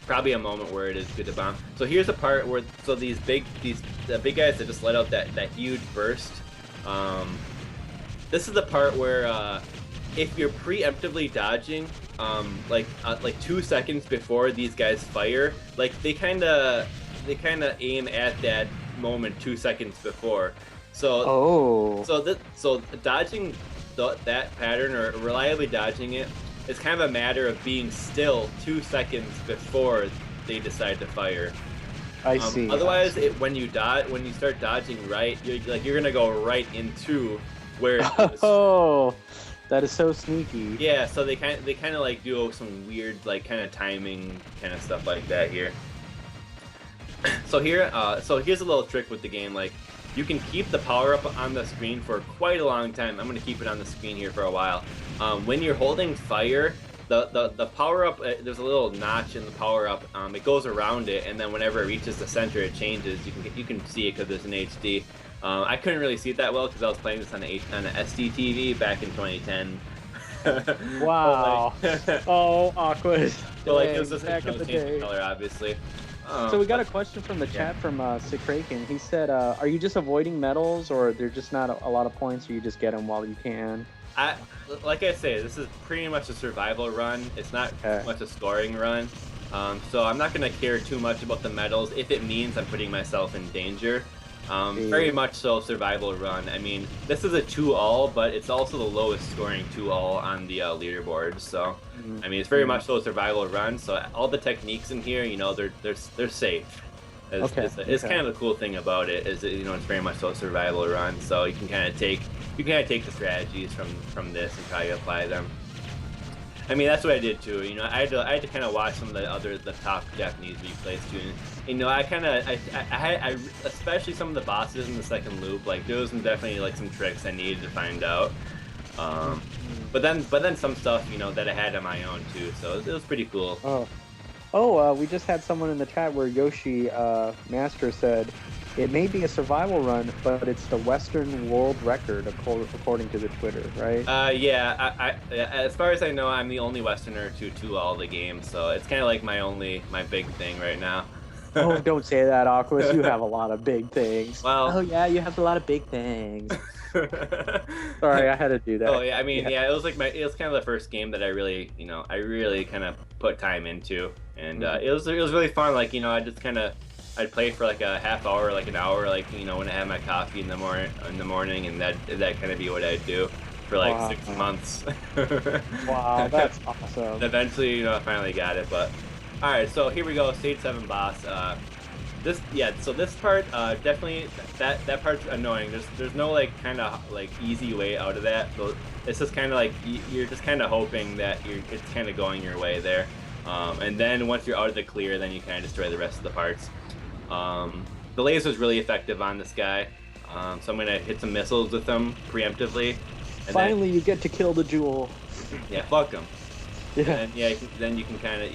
Probably a moment where it is good to bomb. So here's a part where the big guys that just let out that huge burst. This is the part where if you're preemptively dodging, like 2 seconds before these guys fire, like they kind of aim at that moment 2 seconds before. So dodging that pattern or reliably dodging it, it's kind of a matter of being still 2 seconds before they decide to fire. I see. Otherwise, when you start dodging right, you're gonna go right into where. Oh, that is so sneaky. Yeah, so they kind of like do some weird like kind of timing kind of stuff like that here. So here's a little trick with the game. Like, you can keep the power up on the screen for quite a long time. I'm gonna keep it on the screen here for a while. When you're holding fire, the power up, there's a little notch in the power up. It goes around it, and then whenever it reaches the center, it changes. You can see it because there's an HD. I couldn't really see it that well because I was playing this on an SD TV back in 2010. Wow. Oh, awkward. So like it was just back in the change day. the color, obviously. So we got a question from the chat from Sikraken. He said, "Are you just avoiding medals, or they're just not a lot of points, or you just get them while you can?" Like I say, this is pretty much a survival run. It's not much a scoring run. So I'm not going to care too much about the medals if it means I'm putting myself in danger. Very much so survival run. I mean, this is a 2-all, but it's also the lowest scoring 2-all on the leaderboard. So, I mean, it's very much so a survival run. So all the techniques in here, you know, they're safe. It's kind of the cool thing about it is that, you know, it's very much so a survival run. So you can kind of take the strategies from this and try to apply them. I mean, that's what I did too. You know, I had to kind of watch some of the top Japanese replays too. And, you know, I especially some of the bosses in the second loop, like there was definitely like some tricks I needed to find out. But then some stuff, you know, that I had on my own too. So it was pretty cool. We just had someone in the chat where Yoshi Master said, "It may be a survival run, but it's the Western world record according to the Twitter, right?" Yeah. As far as I know, I'm the only Westerner to 2-all the game, so it's kind of like my big thing right now. Oh, don't say that, Aquas. You have a lot of big things. Well, oh yeah, you have a lot of big things. Sorry, I had to do that. Oh yeah, I mean, it was like it was kind of the first game that I really kind of put time into, and it was really fun. Like, you know, I'd play for like a half hour, like an hour, like, you know, when I had my coffee in the morning, and that kind of be what I'd do for like 6 months. Wow, that's awesome. And eventually, you know, I finally got it. But all right, so here we go, stage 7 boss. So this part definitely that part's annoying. There's no like kind of like easy way out of that. So it's just kind of like you're just kind of hoping that it's kind of going your way there, and then once you're out of the clear, then you kind of destroy the rest of the parts. The laser's really effective on this guy, so I'm gonna hit some missiles with him preemptively. And finally, you get to kill the jewel. Yeah, fuck him. Yeah. And then you kind of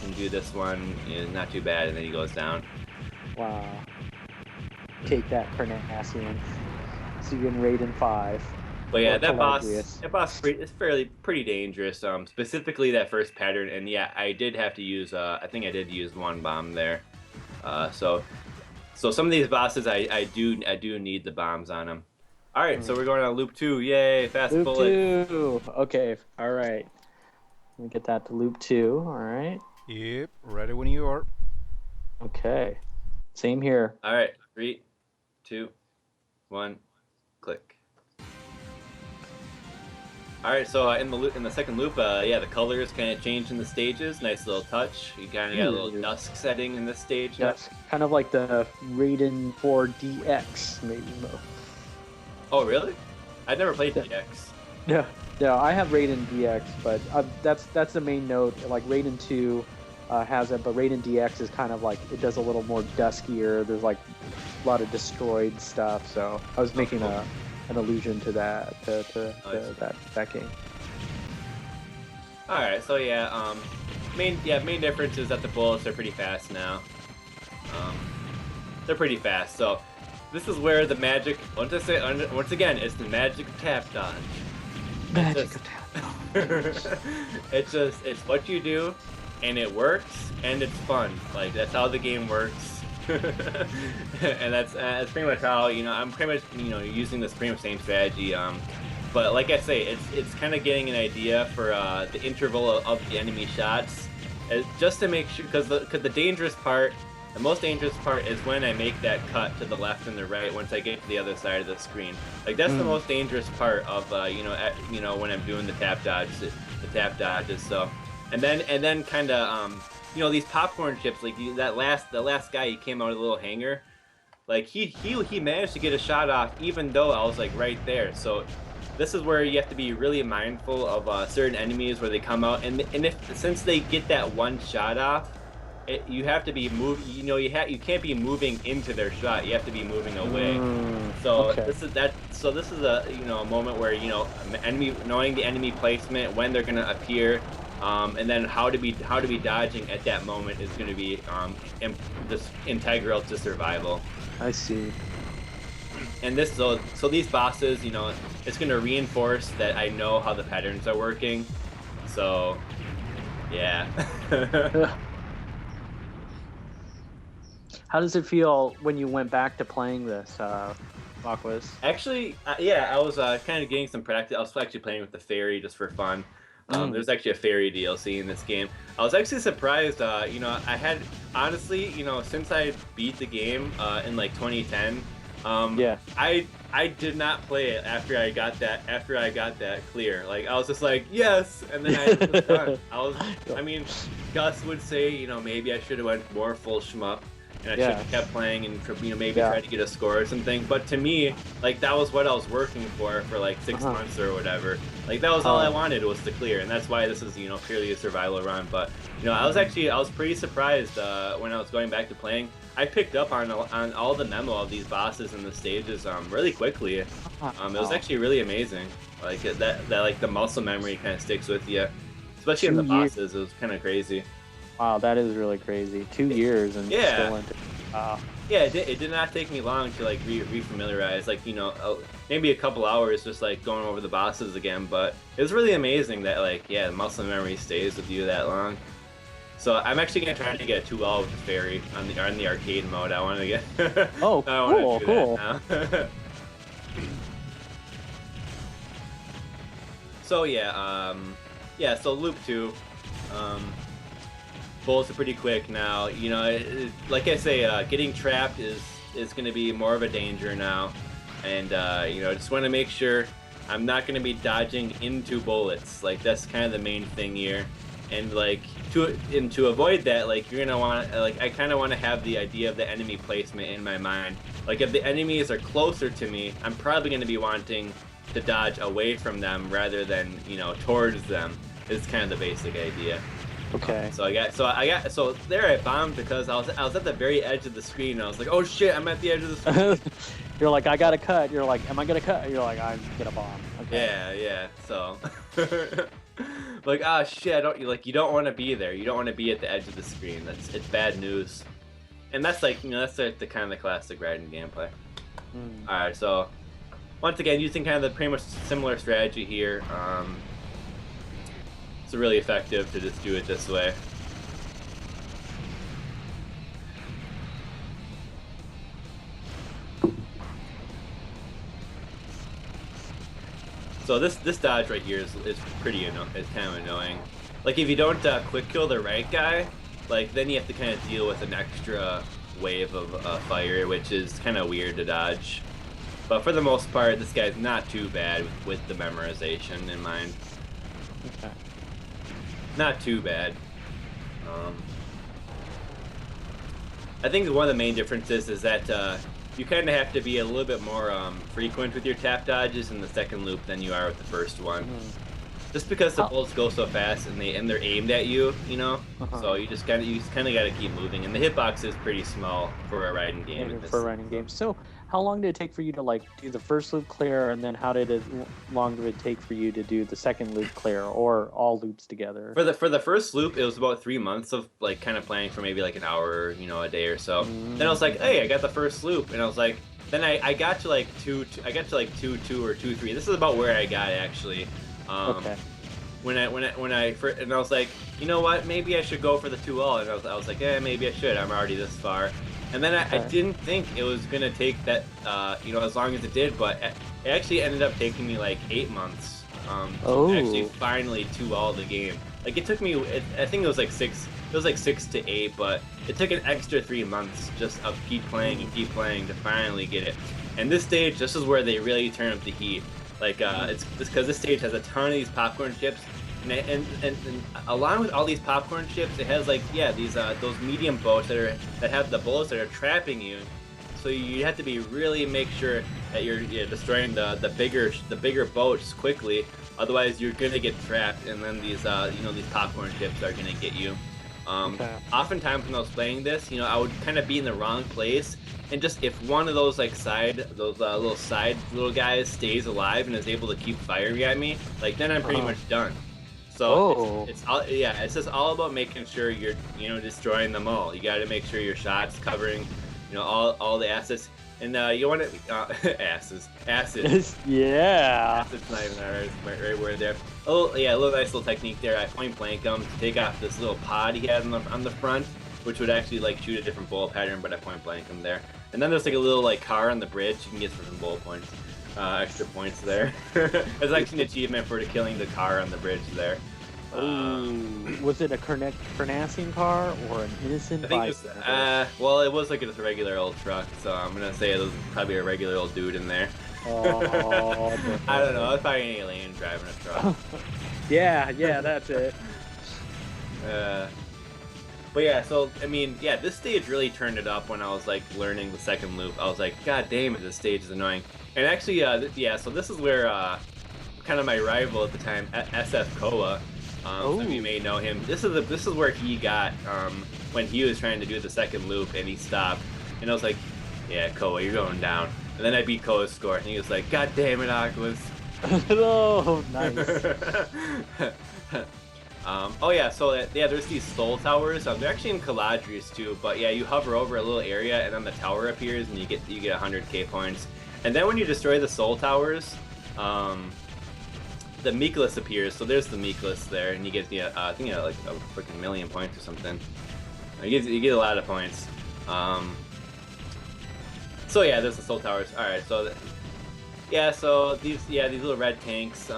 can do this one. You know, not too bad, and then he goes down. Wow. Take that, Carnassian. See you in Raiden 5. But yeah, that boss is pretty dangerous. Specifically that first pattern, and yeah, I did have to use. I think I did use one bomb there. So some of these bosses I do need the bombs on them. All right, so we're going on loop 2. Yay, fast loop bullet. 2. Okay, all right. Let me get that to loop 2. All right. Yep, ready when you are. Okay. Same here. All right, 3, 2, 1, click. All right, so in the second loop, yeah, the colors kind of change in the stages. Nice little touch. You kind of got a little dusk setting in this stage. That's kind of like the Raiden 4 DX, maybe. Oh, really? I've never played DX. Yeah, I have Raiden DX, but that's the main note. Like Raiden 2, has it, but Raiden DX is kind of like, it does a little more duskier. There's like a lot of destroyed stuff, so I was making an allusion to that, to that game. All right, so yeah, main difference is that the bullets are pretty fast now. They're pretty fast, so this is where the magic. Once again, it's the magic of tap dodge. Magic of tap dodge. It's what you do, and it works, and it's fun. Like that's how the game works, and that's pretty much how I'm pretty much using this pretty much same strategy. But like I say, it's kind of getting an idea for the interval of the enemy shots, just to make sure, because the dangerous part. The most dangerous part is when I make that cut to the left and the right once I get to the other side of the screen. Like that's the most dangerous part of when I'm doing the tap dodges. So, and then kind of these popcorn chips, like the last guy, he came out of the little hangar, like he managed to get a shot off even though I was like right there. So this is where you have to be really mindful of certain enemies where they come out, and since they get that one shot off. You have to be you can't be moving into their shot. You have to be moving away. So okay. this is a moment where enemy, knowing the enemy placement, when they're gonna appear, and then how to be dodging at that moment is gonna be just integral to survival. I see. And so these bosses, it's gonna reinforce that I know how the patterns are working. So yeah. How does it feel when you went back to playing this, Aquas? Actually, I was kind of getting some practice. I was actually playing with the fairy just for fun. There's actually a fairy DLC in this game. I was actually surprised. I had honestly, since I beat the game in like 2010, I did not play it after I got that clear. Like I was just like yes, and then I was done. I mean, Gus would say maybe I should have went more full shmup. And I should have kept playing and maybe tried to get a score or something. But to me, like that was what I was working for like 6 months or whatever. Like that was all I wanted was to clear, and that's why this is purely a survival run. But I was pretty surprised when I was going back to playing. I picked up on all the memo of these bosses and the stages really quickly. It was actually really amazing. Like that like the muscle memory kind of sticks with you, especially in the bosses. It was kind of crazy. Wow, that is really crazy. 2 years and still into. Yeah, it did not take me long to like refamiliarize. Like maybe a couple hours just like going over the bosses again. But it was really amazing that like the muscle memory stays with you that long. So I'm actually gonna try to get 2L with the fairy on the arcade mode. I want to get. Oh, cool. So so loop 2. Bullets are pretty quick now. Like I say, getting trapped is going to be more of a danger now, and just want to make sure I'm not going to be dodging into bullets. Like that's kind of the main thing here, and like to avoid that, like you're gonna want I kind of want to have the idea of the enemy placement in my mind. Like if the enemies are closer to me, I'm probably going to be wanting to dodge away from them rather than towards them. Is kind of the basic idea. Okay. So there I bombed because I was at the very edge of the screen. And I was like, oh shit, I'm at the edge of the screen. You're like, I gotta cut. You're like, am I gonna cut? You're like, I'm gonna bomb. Okay. Yeah. So, like, shit, you don't want to be there. You don't want to be at the edge of the screen. It's bad news. And that's like, that's the kind of the classic Raiden gameplay. All right, so once again, using kind of the pretty much similar strategy here. It's really effective to just do it this way. So this dodge right here is pretty it's kind of annoying. Like if you don't quick kill the right guy, like then you have to kind of deal with an extra wave of fire, which is kind of weird to dodge. But for the most part, this guy's not too bad with the memorization in mind. Okay. Not too bad. I think one of the main differences is that you kind of have to be a little bit more frequent with your tap dodges in the second loop than you are with the first one. just because the How- bullets go so fast and they're aimed at you, you know. Uh-huh. So you just kind of got to keep moving, and the hitbox is pretty small for a riding game. And for a running game. So, how long did it take for you to like do the first loop clear, and then how did it long did it take for you to do the second loop clear, or all loops together? For the first loop, it was about 3 months of like kind of playing for maybe like an hour, you know, a day or so. Then I was like, hey, I got the first loop, and I was like, then I got to like I got to like 2-2 or 2-3. This is about where I got actually. Okay. When I first, and I was like, you know what, maybe I should go for the 2-all, and I was like, maybe I should. I'm already this far. And then I didn't think it was gonna take that, you know, as long as it did, but it actually ended up taking me like 8 months to actually finally 2-all the game. Like it took me, I think it was like 6. It was like 6 to 8, but it took an extra 3 months just of keep playing to finally get it. And this stage, this is where they really turn up the heat. Like it's because this stage has a ton of these popcorn chips, and along with all these popcorn chips, it has like these those medium boats that have the bullets that are trapping you. So you have to be really make sure that you're destroying the bigger boats quickly. Otherwise, you're gonna get trapped, and then these these popcorn chips are gonna get you. Oftentimes when I was playing this, I would kind of be in the wrong place, and just if one of those little guys stays alive and is able to keep firing at me, like then I'm pretty much done. So it's just all about making sure you're destroying them all. You got to make sure your shots covering all the assets. And you want to acids. Yeah. Acid's not even the right word there. A little nice little technique there. I point blank him to take off this little pod he has on the front, which would actually like shoot a different bullet pattern, but I point blank him there. And then there's like a little like car on the bridge. You can get some bullet points, extra points there. There's actually an achievement for killing the car on the bridge there. Was it a Carnassian car or an innocent bystander? Well, it was like a regular old truck, so I'm gonna say it was probably a regular old dude in there. Oh, I don't know. It's probably an alien driving a truck. yeah, that's it. But yeah, so I mean, this stage really turned it up when I was like learning the second loop. I was like, God damn it, this stage is annoying. And actually, so this is where kind of my rival at the time, SF Koa. Some of you may know him. This is where he got when he was trying to do the second loop and he stopped. And I was like, yeah, Koa, you're going down. And then I beat Koa's score, and he was like, God damn it, Aquas. Oh, nice. There's these soul towers. They're actually in Caladrius too, but you hover over a little area and then the tower appears and you get 100k points. And then when you destroy the soul towers, the Miklas appears. So there's the Miklas there, and you get I think like a freaking million points or something. You get a lot of points. There's the soul towers. All right, so these little red tanks.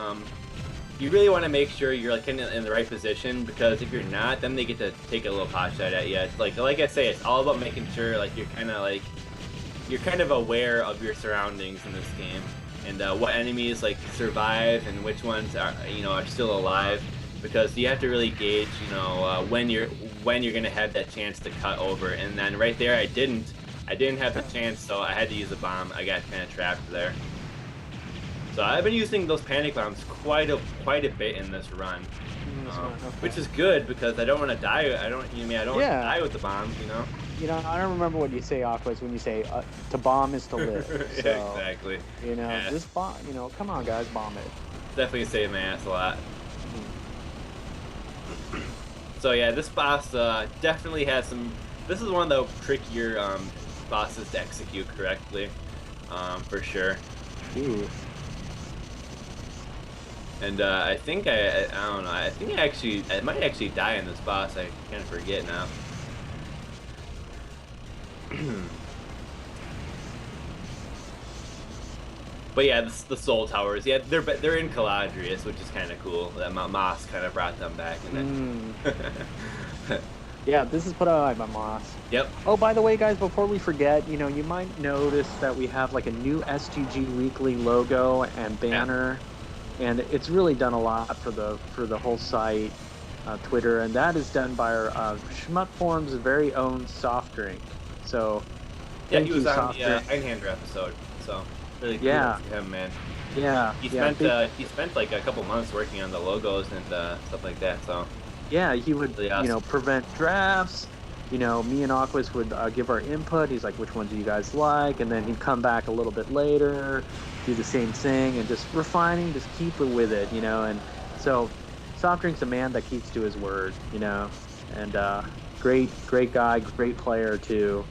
You really want to make sure you're like in the right position, because if you're not, then they get to take a little pot shot at you. It's like I say, it's all about making sure like you're kind of aware of your surroundings in this game, and what enemies like survive and which ones are still alive, because you have to really gauge when you're gonna have that chance to cut over. And then right there, I didn't have the chance, so I had to use a bomb. I got kind of trapped there. So I've been using those panic bombs quite a bit in this run, which is good because I don't want to die. I don't want to die with the bombs, I don't remember what you say, Aquas, when you say to bomb is to live. So, yeah, exactly. Just bomb. Come on, guys, bomb it. Definitely saved my ass a lot. So this boss definitely has some. This is one of the trickier bosses to execute correctly, for sure. Ooh. And I think I don't know. I think I might actually die in this boss. I kind of forget now. But the soul towers. Yeah, they're in Caladrius, which is kind of cool. That Moss kind of brought them back. Yeah, this is put out by Moss. Yep. Oh, by the way, guys, before we forget, you might notice that we have like a new SGG Weekly logo and banner. Yeah. And it's really done a lot for the whole site, Twitter, and that is done by our Schmutt Forum's very own Soft Drink. So, he was on the Einhander episode. So. really Yeah. kudos to him, man. Yeah. He yeah, I spent think- he spent like a couple months working on the logos and stuff like that. So Yeah, he would, really awesome. prevent drafts. Me and Aquas would give our input. He's like, which ones do you guys like? And then he'd come back a little bit later, do the same thing, and just refining, just keep it with it, And so, Soft Drink's a man that keeps to his word, And great guy, great player too.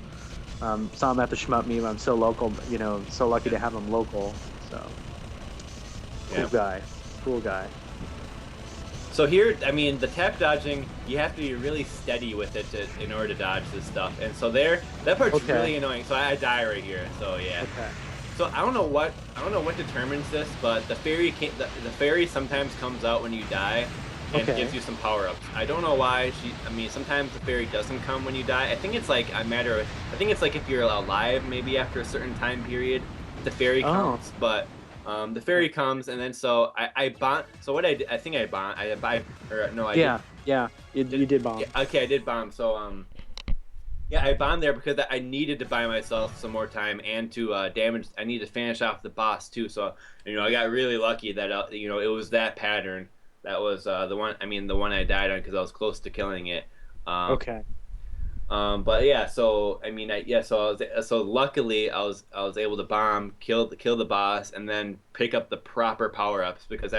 Saw him at the Shmup Meme. I'm so local, so lucky to have him local. So, cool guy. So here, I mean, the tap dodging, you have to be really steady with it in order to dodge this stuff. And so that part's really annoying. So I die right here. So yeah. Okay. So I don't know what determines this, but the fairy the fairy sometimes comes out when you die and gives you some power ups. I don't know why sometimes the fairy doesn't come when you die. I think it's like a matter of if you're alive maybe after a certain time period, the fairy comes, but the fairy comes, and then so I bond. So what I did, I think I bond. I buy or no, I did. Yeah, you did bomb. Yeah, okay, I did bomb. So yeah, I bombed there because I needed to buy myself some more time and to damage. I need to finish off the boss too. So I got really lucky that it was that pattern that was the one. I mean, the one I died on because I was close to killing it. Okay. But yeah, so so luckily I was able to bomb, kill the boss, and then pick up the proper power ups because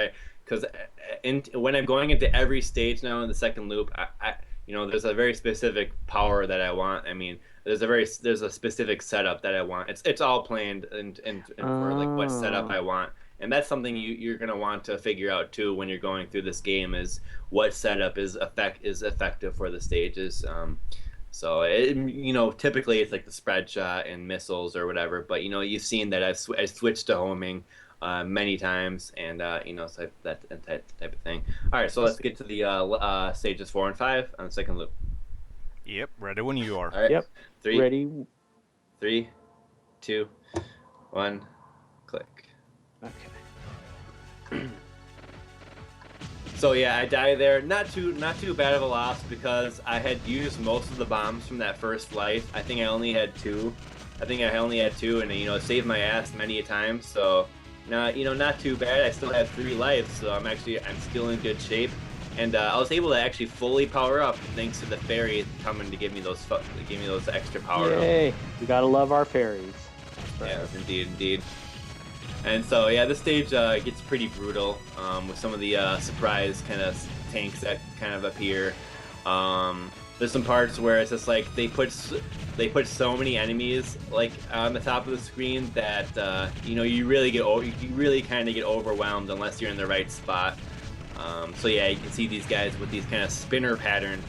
when I'm going into every stage now in the second loop, I there's a very specific power that I want. I mean, there's a specific setup that I want. It's all planned and for like what setup I want. And that's something you're gonna want to figure out too when you're going through this game is what setup is effective for the stages. So typically it's like the spread shot and missiles or whatever. But you've seen that I've switched to homing many times, and so that type of thing. All right, so let's get to the stages 4 and 5 on the second loop. Yep, ready when you are. All right. Yep. 3, Ready. 3, 2, 1, click. Okay. So yeah, I died there. Not too bad of a loss because I had used most of the bombs from that first life. I think I only had 2. and it saved my ass many a time. So not too bad. I still have 3 lives, so I'm still in good shape. And I was able to actually fully power up thanks to the fairy coming to give me those extra power ups. Yay! We gotta love our fairies. Yeah, indeed. And so yeah, this stage gets pretty brutal with some of the surprise kind of tanks that kind of appear. There's some parts where it's just like they put so many enemies like on the top of the screen that you really kind of get overwhelmed unless you're in the right spot. So yeah, you can see these guys with these kind of spinner pattern.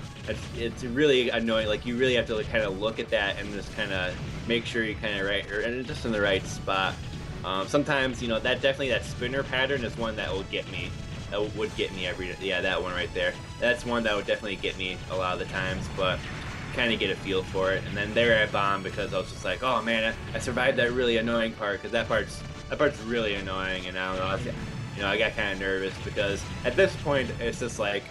It's really annoying. Like you really have to kind of look at that and just kind of make sure you're kind of right and just in the right spot. Sometimes that spinner pattern is one that would get me that one right there. That's one that would definitely get me a lot of the times, but kind of get a feel for it. And then there I bombed because I was just like, oh man, I survived that really annoying part because that part's really annoying, and I don't know, I got kind of nervous because at this point it's just like,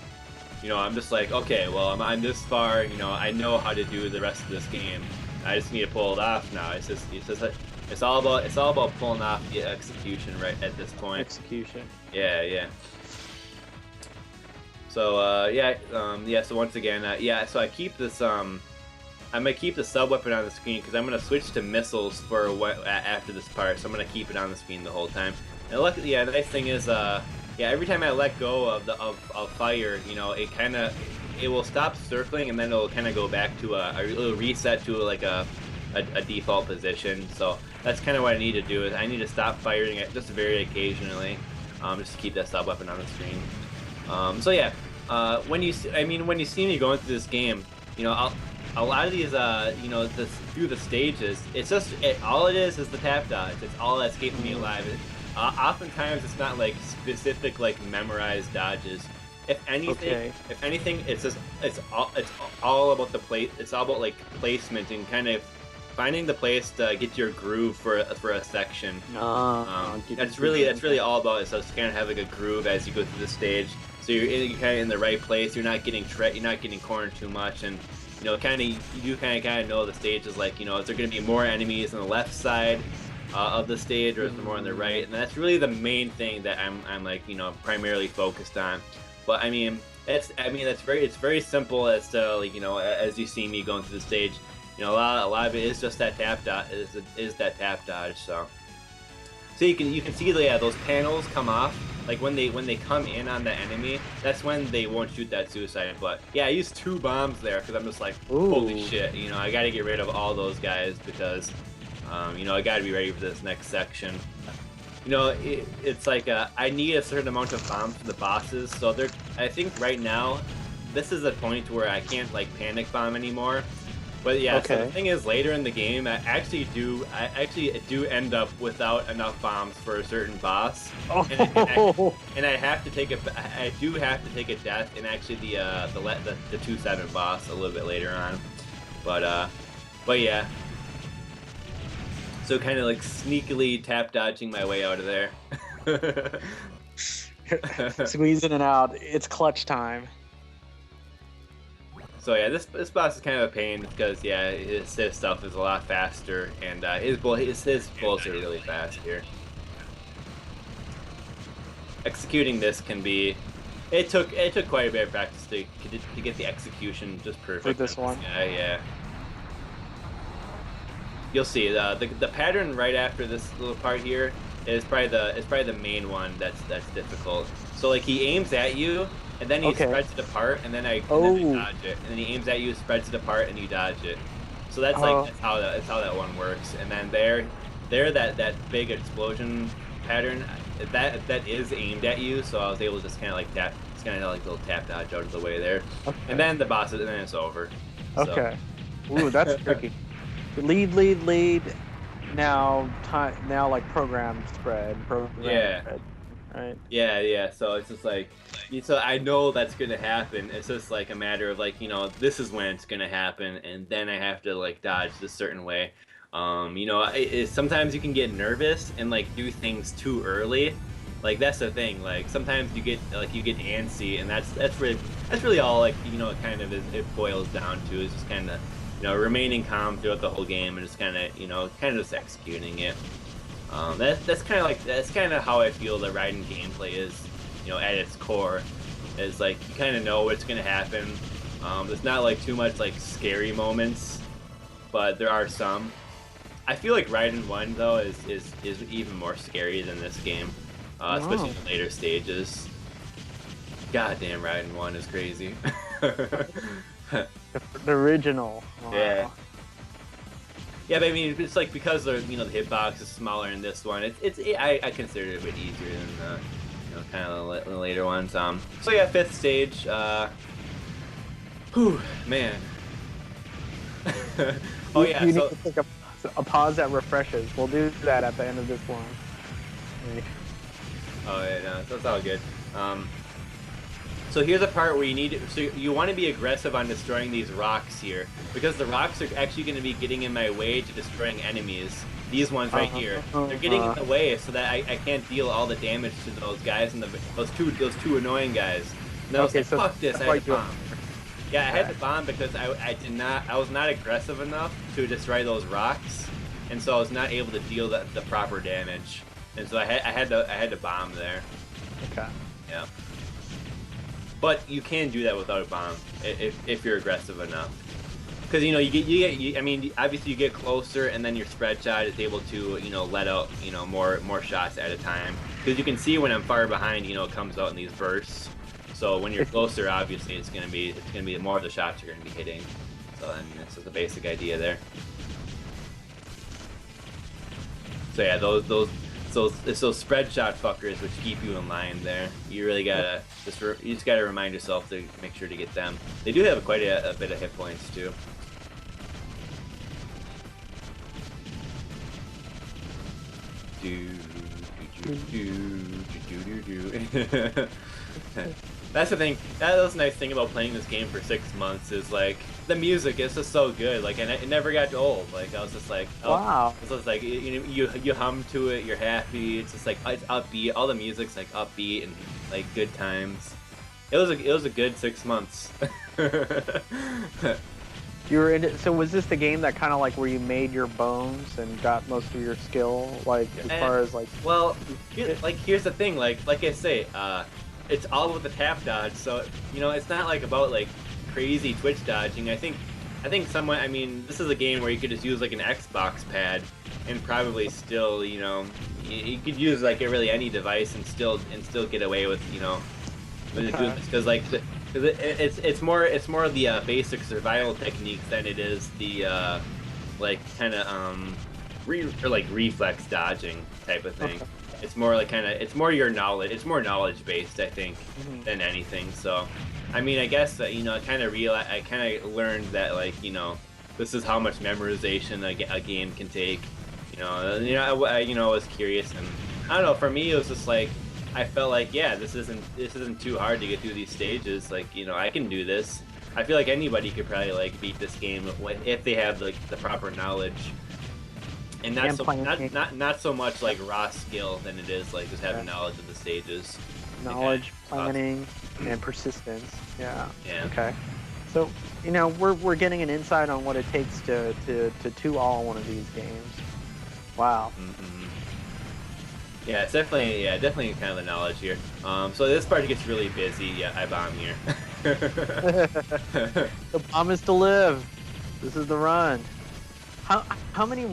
I'm just like, okay, well I'm this far, I know how to do the rest of this game. I just need to pull it off now. It's all about pulling off the execution right at this point. Execution. Yeah. So so once again, so I keep this I'm gonna keep the sub weapon on the screen because I'm gonna switch to missiles for after this part. So I'm gonna keep it on the screen the whole time. And luckily, the nice thing is, every time I let go of fire, it will stop circling and then it'll kind of go back to it'll reset to like a default position. So that's kind of what I need to do. Is I need to stop firing it just very occasionally, just to keep that sub weapon on the screen. So yeah, when you see me going through this game, a lot of these, through the stages, it's just all it is the tap dodge. It's all that's keeping me alive. Oftentimes, it's not like specific like memorized dodges. If anything, it's all about the play. It's all about like placement and kind of finding the place to get your groove for a section. That's really all about it. So it's kind of having a groove as you go through the stage. So you're kind of in the right place. You're not getting cornered too much, and you do kind of know the stage is like, is there going to be more enemies on the left side? of the stage, or is it more on the right? And that's really the main thing that I'm like, primarily focused on. But I mean, it's very simple as to, like, as you see me going through the stage, a lot of it is just that tap dodge, is that tap dodge. So you can see those panels come off, like when they come in on the enemy. That's when they won't shoot that suicide. But yeah, I used 2 bombs there because I'm just like, holy shit, I got to get rid of all those guys because I got to be ready for this next section. It's like I need a certain amount of bombs for the bosses. So I think right now, this is a point where I can't like panic bomb anymore. But yeah, Okay. So the thing is, later in the game, I actually do end up without enough bombs for a certain boss, Oh. and I do have to take a death in actually the 2-7 boss a little bit later on. But yeah. So kind of like sneakily tap dodging my way out of there. Squeezing it out. It's clutch time. So yeah, this boss is kind of a pain because his stuff is a lot faster, and his bullets are really fast here. Executing this can be, it took quite a bit of practice to get the execution just perfect. For this one? Yeah. You'll see the pattern right after this little part here is probably the main one that's difficult. So like he aims at you, and then he spreads it apart, and then I dodge it. And then he aims at you, spreads it apart, and you dodge it. So that's that's how that one works. And then that big explosion pattern that is aimed at you. So I was able to just kind of like tap, it's kind of like a little tap dodge out of the way there. Okay. And then the boss, and then it's over. Okay. So. Ooh, that's tricky. Lead. Now like program spread. Spread, right. Yeah. So it's just like, so I know that's gonna happen. It's just like a matter of like, this is when it's gonna happen, and then I have to like dodge this certain way. Sometimes you can get nervous and like do things too early. Like that's the thing. Like sometimes you get antsy, and that's really all like it kind of it boils down to is just kind of remaining calm throughout the whole game and just kind of just executing it. That's kind of how I feel the Raiden gameplay is, at its core. Is like you kind of know what's gonna happen. There's not like too much like scary moments, but there are some. I feel like Raiden 1 though is even more scary than this game, especially in the later stages. Goddamn, Raiden 1 is crazy. The original. Wow. Yeah. Yeah, but I mean, it's like because the hitbox is smaller in this one. I consider it a bit easier than the kind of the later ones. So yeah, 5th stage. Whew, man. Oh yeah. You need to take a pause that refreshes. We'll do that at the end of this one. Oh yeah, no, that's all good. So here's a part where you want to be aggressive on destroying these rocks here, because the rocks are actually going to be getting in my way to destroying enemies. These ones right here, they're getting in the way so that I can't deal all the damage to those guys and those two annoying guys. And I was like, fuck this, I had to bomb. Yeah, I had to bomb because I was not aggressive enough to destroy those rocks, and so I was not able to deal the proper damage, and so I had to bomb there. Okay. Yeah. But you can do that without a bomb if you're aggressive enough, because obviously you get closer, and then your spread shot is able to let out more shots at a time, because you can see when I'm far behind it comes out in these bursts. So when you're closer, obviously it's gonna be more of the shots you're gonna be hitting. So I mean, that's just the basic idea there. So yeah, it's those spread shot fuckers which keep you in line there. You really gotta you just gotta remind yourself to make sure to get them. They do have quite a bit of hit points too. That's the thing. That was a nice thing about playing this game for 6 months is like the music is just so good. Like, and it never got old. Like I was just like, wow. It's just like you hum to it. You're happy. It's just like it's upbeat. All the music's like upbeat and like good times. It was a good 6 months. You were into, so was this the game that kind of like where you made your bones and got most of your skill, like as far as like? Well, here's the thing, like I say, it's all with the tap dodge, so it's not like about like crazy twitch dodging. I think someone, I mean, this is a game where you could just use like an Xbox pad and probably still, you could use like really any device and still get away with because like it's more of the basic survival techniques than it is the like kind of reflex dodging type of thing. It's more like it's more your knowledge. It's more knowledge based, I think, than anything. So, I mean, I guess I kind of learned that like this is how much memorization a game can take. I was curious, and I don't know. For me, it was just like I felt like, yeah, this isn't too hard to get through these stages. Like, I can do this. I feel like anybody could probably like beat this game if they have like the proper knowledge. And not so much like raw skill than it is like just having knowledge of the stages. Knowledge, planning, and persistence. Yeah. Yeah. Okay. So we're getting an insight on what it takes to 2-all one of these games. Wow. Mm-hmm. Yeah, it's definitely kind of the knowledge here. So this part gets really busy. Yeah, I bomb here. The bomb is to live. This is the run. How many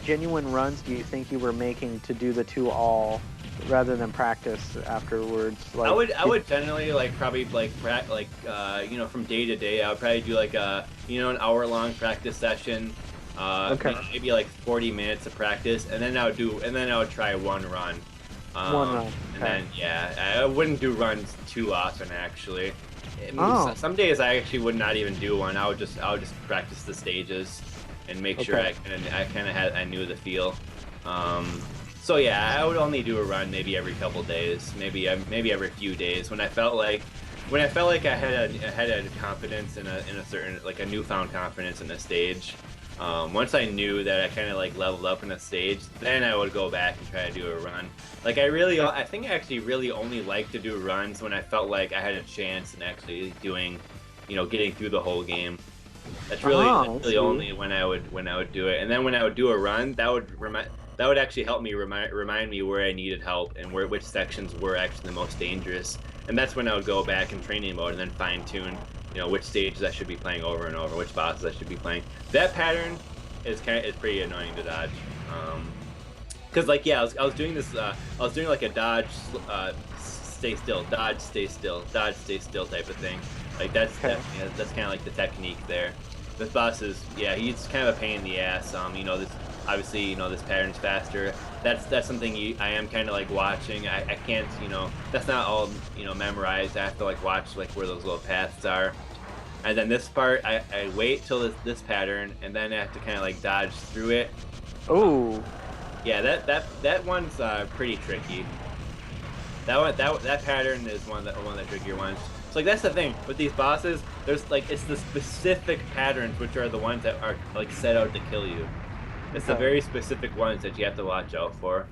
genuine runs do you think you were making to do the 2-all rather than practice afterwards? Like, I would generally probably from day to day I would probably do like a an hour-long practice session. Maybe like 40 minutes of practice, and then I would try one run. Okay. And then I wouldn't do runs too often actually. Some days I actually would not even do one. I would just practice the stages and make sure I knew the feel. So yeah, I would only do a run maybe every couple days, maybe every few days when I felt like I had a confidence in a certain like a newfound confidence in a stage. Once I knew that I kind of like leveled up in a stage, then I would go back and try to do a run. Like I think I actually really only like to do runs when I felt like I had a chance in actually doing, getting through the whole game. That's really only when I would do it. And then when I would do a run, that would actually help me remind me where I needed help and which sections were actually the most dangerous. And that's when I would go back in training mode and then fine tune, which stages I should be playing over and over, which bosses I should be playing. That pattern is pretty annoying to dodge. Cause I was doing this. I was doing like a dodge, stay still, dodge, stay still, dodge, stay still type of thing. Like that's kind of like the technique there. This boss is he's kind of a pain in the ass. This obviously this pattern's faster. That's something I am kind of like watching. I can't that's not all memorized. I have to like watch like where those little paths are. And then this part I wait till this pattern and then I have to kind of like dodge through it. Oh. Yeah, that one's pretty tricky. That pattern is one of the trickier ones. So like that's the thing with these bosses. There's like it's the specific patterns which are the ones that are like set out to kill you. It's the very specific ones that you have to watch out for.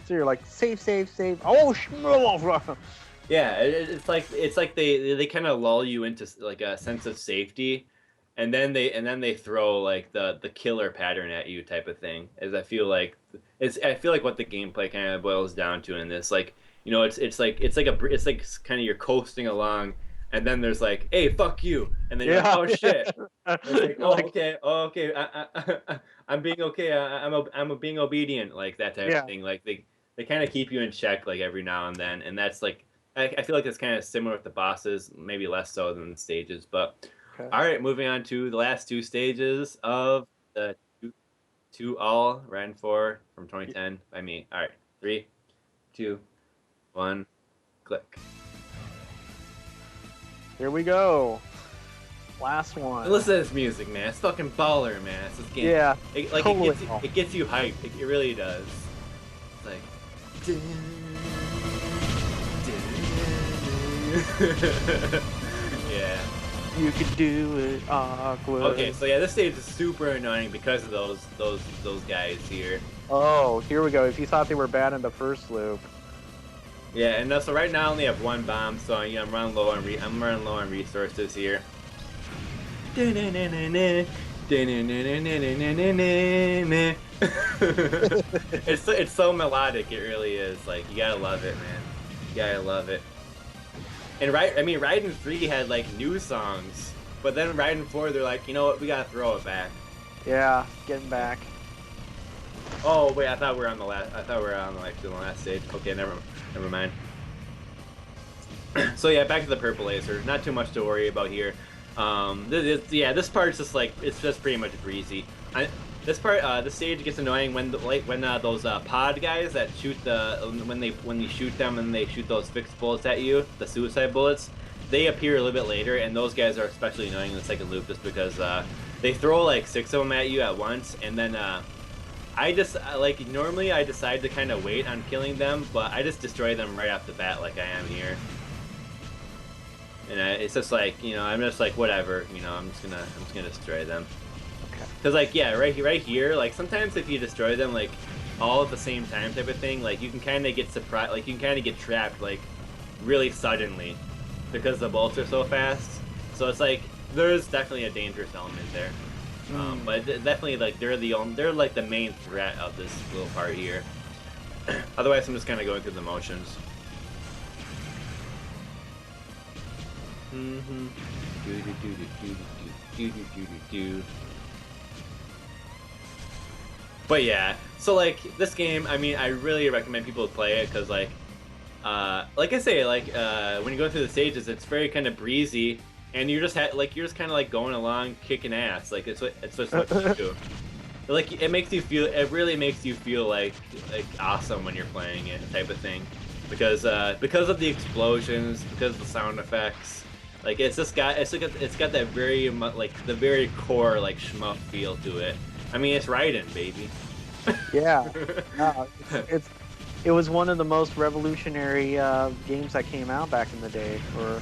So you're like save. Oh yeah, it's like they kind of lull you into like a sense of safety, and then they throw like the killer pattern at you type of thing. As I feel like what the gameplay kind of boils down to in this, like it's like kind of you're coasting along, and then there's like, hey, fuck you, and then you're like, oh shit. It's like, oh okay, I'm being okay. I'm being obedient, like that type of thing. Like they kind of keep you in check like every now and then, and that's like I feel like it's kind of similar with the bosses, maybe less so than the stages. But all right, moving on to the last two stages of the 2-all Raiden 4 from 2010 by me. All right, 3, 2, 1, click. Here we go. Last one. Listen to this music, man. It's fucking baller, man. It's this game. Yeah. It gets you hyped. It really does. It's like. Yeah. You could do it awkward. Okay, so yeah, this stage is super annoying because of those guys here. Oh, here we go. If you thought they were bad in the first loop. Yeah, and so right now I only have one bomb, so I'm running low on resources here. It's so melodic. It really is. Like you gotta love it, man. You gotta love it. And Raiden 3 had like new songs, but then Raiden 4 they're like, you know what, we gotta throw it back. Yeah, getting back. Oh wait, I thought we were on the last. I thought we were on the last stage. Okay, never mind. So yeah, back to the purple laser. Not too much to worry about here. This part's just like it's just pretty much breezy. This stage gets annoying when those pod guys that shoot when you shoot them and they shoot those fixed bullets at you, the suicide bullets. They appear a little bit later, and those guys are especially annoying in the second loop just because they throw like 6 of them at you at once, and then normally I decide to kind of wait on killing them, but I just destroy them right off the bat like I am here. And it's just like, you know, I'm just like, whatever, you know, I'm just gonna destroy them. Okay. Cause like, yeah, right here, like sometimes if you destroy them like all at the same time type of thing, like you can kind of get surprised, like you can kind of get trapped like really suddenly because the bolts are so fast. So it's like there's definitely a dangerous element there. But definitely like they're like the main threat of this little part here. Otherwise, I'm just kind of going through the motions. But yeah, so like this game, I mean, I really recommend people play it because like I say, when you go through the stages, it's very kind of breezy, and you're just kind of like going along, kicking ass. Like it's just what you do. Like it really makes you feel like awesome when you're playing it, type of thing, because of the explosions, because of the sound effects. Like it's got that very like the very core like shmup feel to it. I mean, it's Raiden, baby. Yeah, it was one of the most revolutionary games that came out back in the day. Where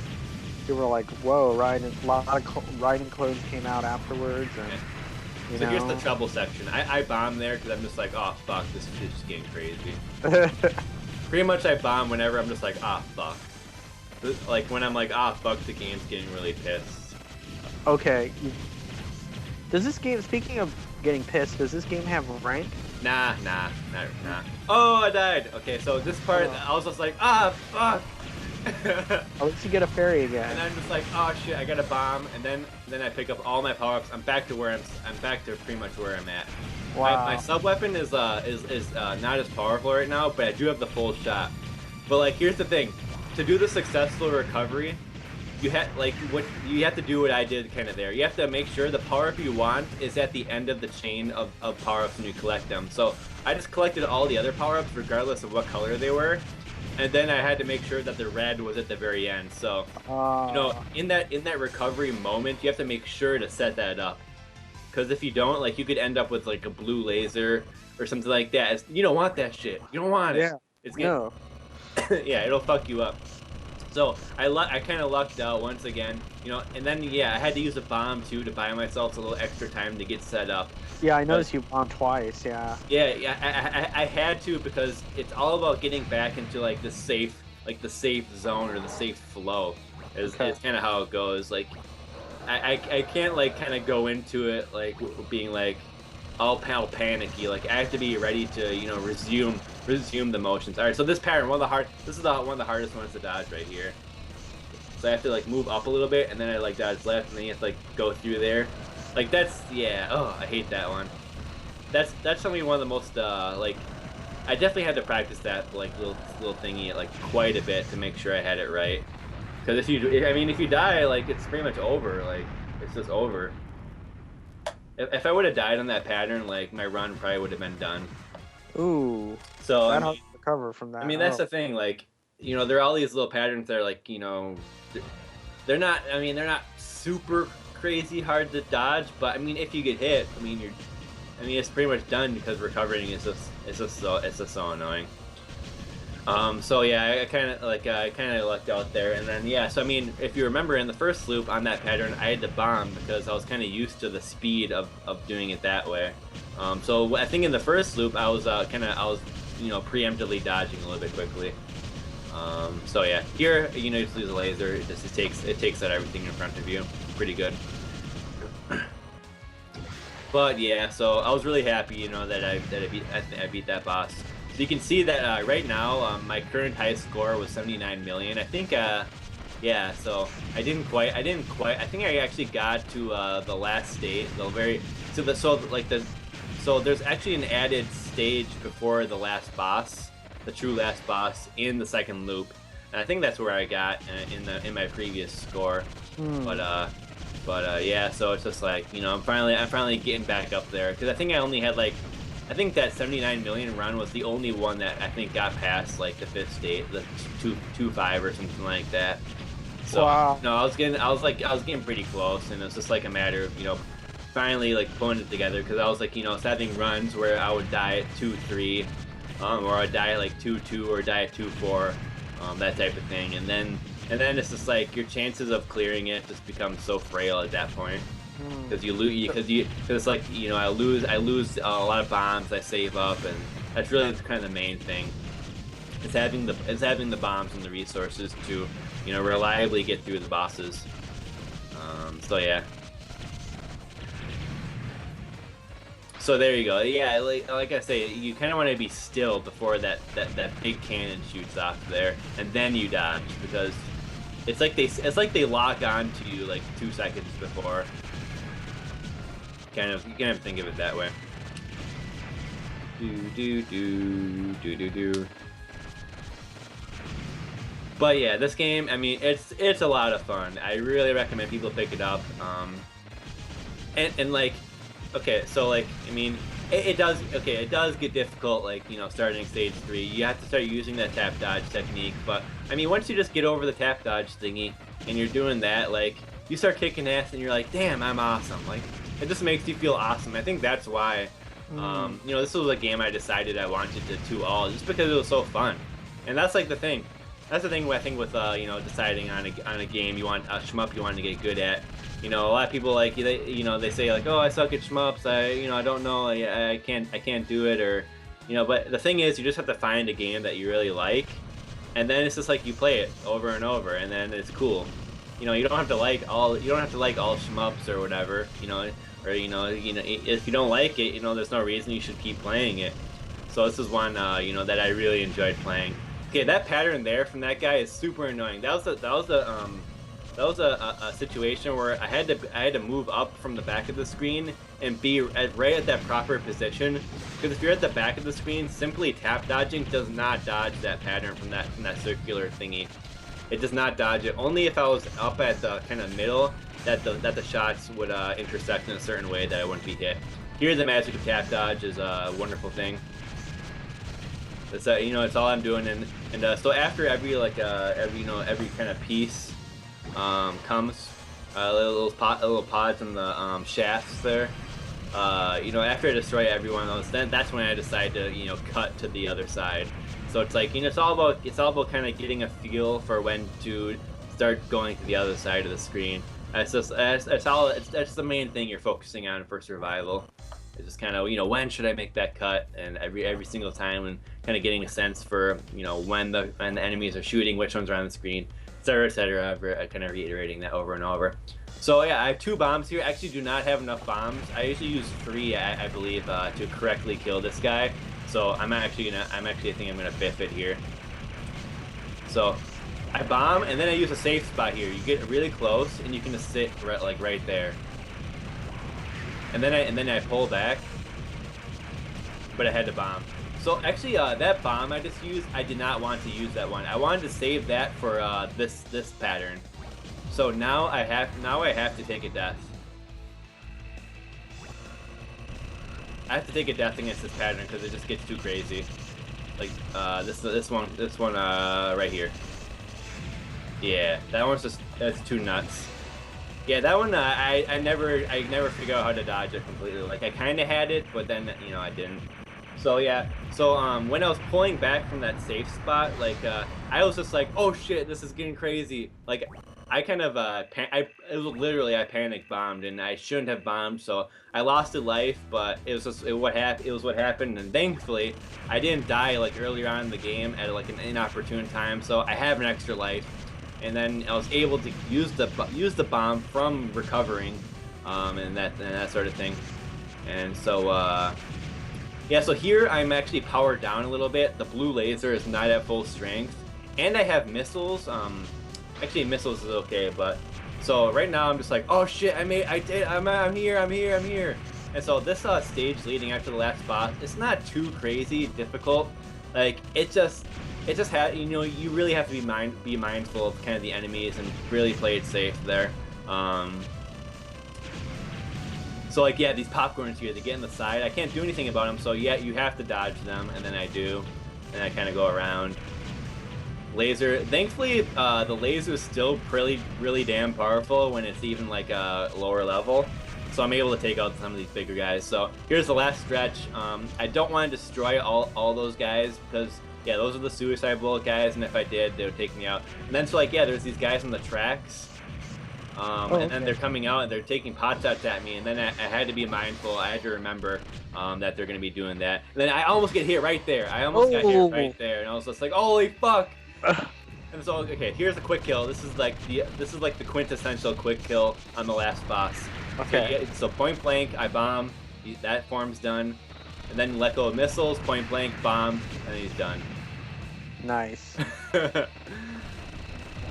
you were like, whoa, Raiden! A lot of Raiden clones came out afterwards, and so here's the trouble section. I bomb there because I'm just like, oh fuck, this shit's just getting crazy. Pretty much I bomb whenever I'm just like, ah fuck. Like when I'm like, ah fuck, the game's getting really pissed. Okay. Does this game, speaking of getting pissed, does this game have rank? Nah. Oh, I died. Okay, so this part, I was just like, ah fuck. At least you get a fairy again. And I'm just like, oh shit, I got a bomb, and then I pick up all my power-ups. I'm back to pretty much where I'm at. Wow. My sub weapon is not as powerful right now, but I do have the full shot. But like, here's the thing. To do the successful recovery, you have to do what I did kind of there. You have to make sure the power-up you want is at the end of the chain of power-ups when you collect them. So I just collected all the other power-ups regardless of what color they were, and then I had to make sure that the red was at the very end. So you know, in that recovery moment, you have to make sure to set that up, because if you don't, like, you could end up with like a blue laser or something like that. You don't want that shit. You don't want it. Yeah. It's no. Yeah, it'll fuck you up. So I kind of lucked out once again, you know, and then yeah, I had to use a bomb too to buy myself a little extra time to get set up. Yeah, I noticed you bombed twice. Yeah. Yeah, I had to, because it's all about getting back into like the safe zone or the safe flow. It's kind of how it goes. Like I can't like kind of go into it like being like all panicky. Like I have to be ready to, you know, resume the motions. All right, so this pattern, one of the hardest ones to dodge right here. So I have to like move up a little bit, and then I like dodge left, and then you have to like go through there. Like that's, yeah. Oh, I hate that one. That's definitely one of the most like. I definitely had to practice that like little thingy like quite a bit to make sure I had it right. Because if you die, like it's pretty much over. Like it's just over. If I would have died on that pattern, like my run probably would have been done. Ooh. So I mean, recover from that. I mean, that's the thing. Like, you know, there are all these little patterns that are like, you know, they're not super crazy hard to dodge, but I mean, if you get hit, I mean, it's pretty much done, because recovering is just so annoying. So yeah, I kind of lucked out there, and then yeah. So I mean, if you remember in the first loop on that pattern, I had to bomb because I was kind of used to the speed of doing it that way. So I think in the first loop I was you know, preemptively dodging a little bit quickly. So yeah, here, you know, you just lose a laser. It takes out everything in front of you. Pretty good. But yeah, so I was really happy, you know, that I beat that boss. So you can see that right now, my current highest score was 79 million. I think, yeah. So I didn't quite. I think I actually got to the last stage, the very. So there's actually an added stage before the last boss, the true last boss in the second loop, and I think that's where I got in my previous score. But yeah, so it's just like, you know, I'm finally getting back up there, because I think I only had like, I think that 79 million run was the only one that I think got past like the fifth state, the 2-5 or something like that. So Wow. no, I was getting pretty close, and it was just like a matter of, you know, finally like pulling it together, because I was like, you know, having runs where I would die at 2-3, or I'd die at like 2-2 or die at 2-4, that type of thing, and then it's just like your chances of clearing it just become so frail at that point, because you lose, because it's like, you know, I lose a lot of bombs, I save up, and that's really kind of the main thing. It's having the bombs and the resources to, you know, reliably get through the bosses. So yeah. So there you go. Yeah, like I say, you kind of want to be still before that big cannon shoots off there, and then you dodge, because it's like they lock on to you like 2 seconds before. You kind of think of it that way. Do. But yeah, this game, I mean, it's a lot of fun. I really recommend people pick it up. And like, okay, so like, I mean, it does get difficult, like, you know, starting stage 3. You have to start using that tap dodge technique, but I mean, once you just get over the tap dodge thingy and you're doing that, like, you start kicking ass and you're like, damn, I'm awesome. Like, it just makes you feel awesome. I think that's why, you know, this was a game I decided I wanted to 2-all, just because it was so fun. And that's like the thing. That's the thing I think with, you know, deciding on a game you want, a shmup you want to get good at. You know, a lot of people, like, they say like, oh, I suck at shmups, I don't know, I can't do it, or, you know, but the thing is, you just have to find a game that you really like, and then it's just like you play it over and over, and then it's cool. You know, you don't have to like all shmups or whatever, you know, or you know, if you don't like it, you know, there's no reason you should keep playing it. So this is one, you know, that I really enjoyed playing. Okay, that pattern there from that guy is super annoying. That was a situation where I had to move up from the back of the screen and be right at that proper position. Because if you're at the back of the screen, simply tap dodging does not dodge that pattern from that circular thingy. It does not dodge it. Only if I was up at the kind of middle that the shots would intersect in a certain way that I wouldn't be hit. Here, the magic of tap dodge is a wonderful thing. It's you know, it's all I'm doing, and so after every every kind of piece comes little pods in the shafts there. You know, after I destroy every one of those, then that's when I decide to, you know, cut to the other side. So it's like, you know, it's all about kind of getting a feel for when to start going to the other side of the screen. That's the main thing you're focusing on for survival. It's just kind of, you know, when should I make that cut, and every single time, and kind of getting a sense for, you know, when the enemies are shooting, which ones are on the screen, etc., etc. Kind of reiterating that over and over. So yeah, I have 2 bombs here. I actually do not have enough bombs. I usually use 3, I believe, to correctly kill this guy. So I think I'm gonna biff it here. So I bomb, and then I use a safe spot here. You get really close, and you can just sit right there. And then I pull back, but I had to bomb. So actually, that bomb I just used, I did not want to use that one. I wanted to save that for this pattern. So now I have to take a death. I have to take a death against this pattern because it just gets too crazy. Like this one right here. Yeah, that's too nuts. Yeah, that one I never figured out how to dodge it completely. Like, I kind of had it, but then, you know, I didn't. So yeah, so when I was pulling back from that safe spot, like I was just like, oh shit, this is getting crazy. Like, I kind of it was literally, I panic bombed, and I shouldn't have bombed, so I lost a life, but it was what happened, and thankfully I didn't die like earlier on in the game at like an inopportune time, so I have an extra life. And then I was able to use the bomb from recovering, and that sort of thing. And so yeah, so here I'm actually powered down a little bit. The blue laser is not at full strength, and I have missiles. Actually missiles is okay, but so right now I'm just like, oh shit, I'm here. And so this stage leading after the last boss, it's not too crazy difficult. Like it just had, you know, you really have to be mindful of kind of the enemies and really play it safe there. So like, yeah, these popcorns here, they get in the side. I can't do anything about them, so yeah, you have to dodge them, and then I do, and I kind of go around. Laser, thankfully, the laser is still really damn powerful when it's even like a lower level. So I'm able to take out some of these bigger guys. So here's the last stretch. I don't want to destroy all those guys because, yeah, those are the suicide bullet guys, and if I did, they would take me out. And then so like, yeah, there's these guys on the tracks. And then they're coming out and they're taking pot shots at me, and then I had to be mindful. I had to remember that they're going to be doing that. And then I almost get hit right there. I almost got hit right there, and I was just like, holy fuck! And so, okay, here's a quick kill. This is like the quintessential quick kill on the last boss. Okay. So point blank, I bomb. That form's done, and then let go of missiles. Point blank, bomb, and then he's done. Nice.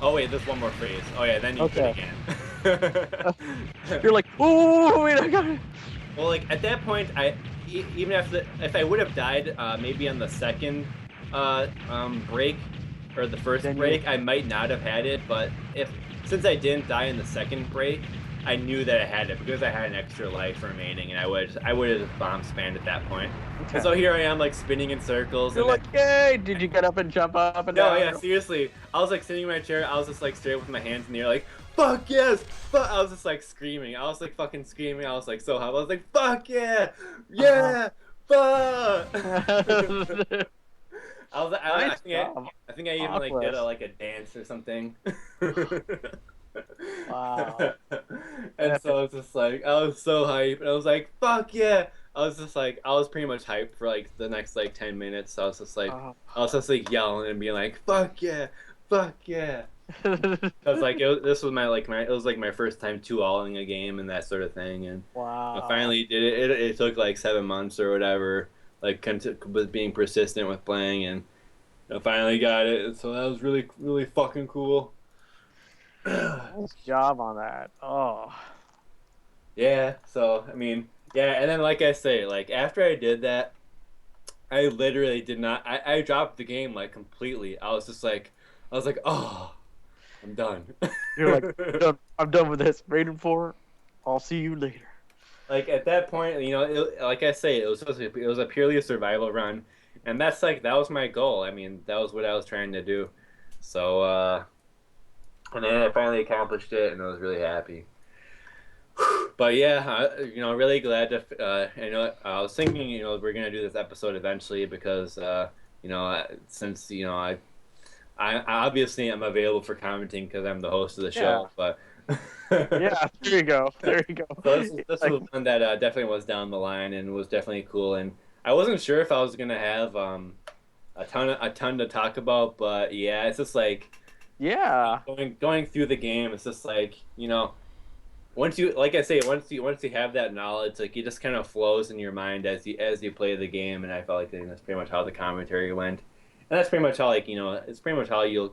Oh wait, there's one more phrase. Oh yeah, then you do it again. You're like, ooh, wait, I got it. Well, like at that point, even after if I would have died, maybe on the second break or the first break, I might not have had it. But since I didn't die in the second break, I knew that I had it because I had an extra life remaining, and I would have bomb spammed at that point. Okay. And so here I am, like spinning in circles. You're like, yay! Did you get up and jump up and down? No, yeah, seriously. I was like sitting in my chair. I was just like straight with my hands in the air, like, fuck yes! Fuck! I was just like screaming. I was like fucking screaming. I was like so hot. I was like, fuck yeah! Yeah! Fuck! I think I even like did a dance or something. Wow. And so it's just like I was so hyped, and I was like, fuck yeah! I was pretty much hyped for like the next like 10 minutes. So I was just like yelling and being like, fuck yeah, fuck yeah. Cause like it was my first time 2-alling a game and that sort of thing, and wow. I finally did it. It took like 7 months or whatever, like with being persistent with playing, and I finally got it. So that was really fucking cool. Nice job on that. Oh. Yeah, so I mean, yeah, and then like I say, like after I did that, I literally did not I dropped the game like completely. I was like, oh, I'm done. You're like, I'm done with this. Raiden 4, I'll see you later. Like at that point, you know, like I say, it was a purely a survival run, and that was my goal. I mean, that was what I was trying to do. So and then I finally accomplished it, and I was really happy. But yeah, you know, really glad to. You know, I was thinking, you know, we're gonna do this episode eventually because, you know, since you know, I obviously am available for commenting because I'm the host of the show. Yeah. But yeah, there you go. So this was one that definitely was down the line and was definitely cool. And I wasn't sure if I was gonna have a ton to talk about, but yeah, it's just like. Yeah. Going through the game, it's just like, you know, once you have that knowledge, like it just kind of flows in your mind as you play the game, and I felt like that's pretty much how the commentary went, and that's pretty much how, like, you know, it's pretty much how you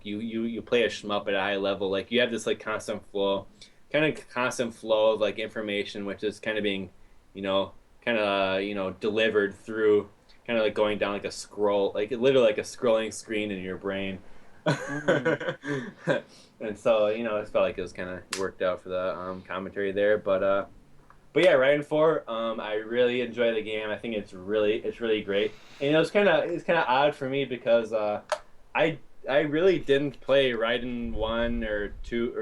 play a shmup at a high level. Like you have this like constant flow of like information, which is kind of being, you know, delivered through kind of like going down like a scroll, like literally like a scrolling screen in your brain. And so, you know, it felt like it was kind of worked out for the commentary there, but yeah, Raiden 4, I really enjoy the game. I think it's really great, and it's kind of odd for me because I really didn't play Raiden 1 or 2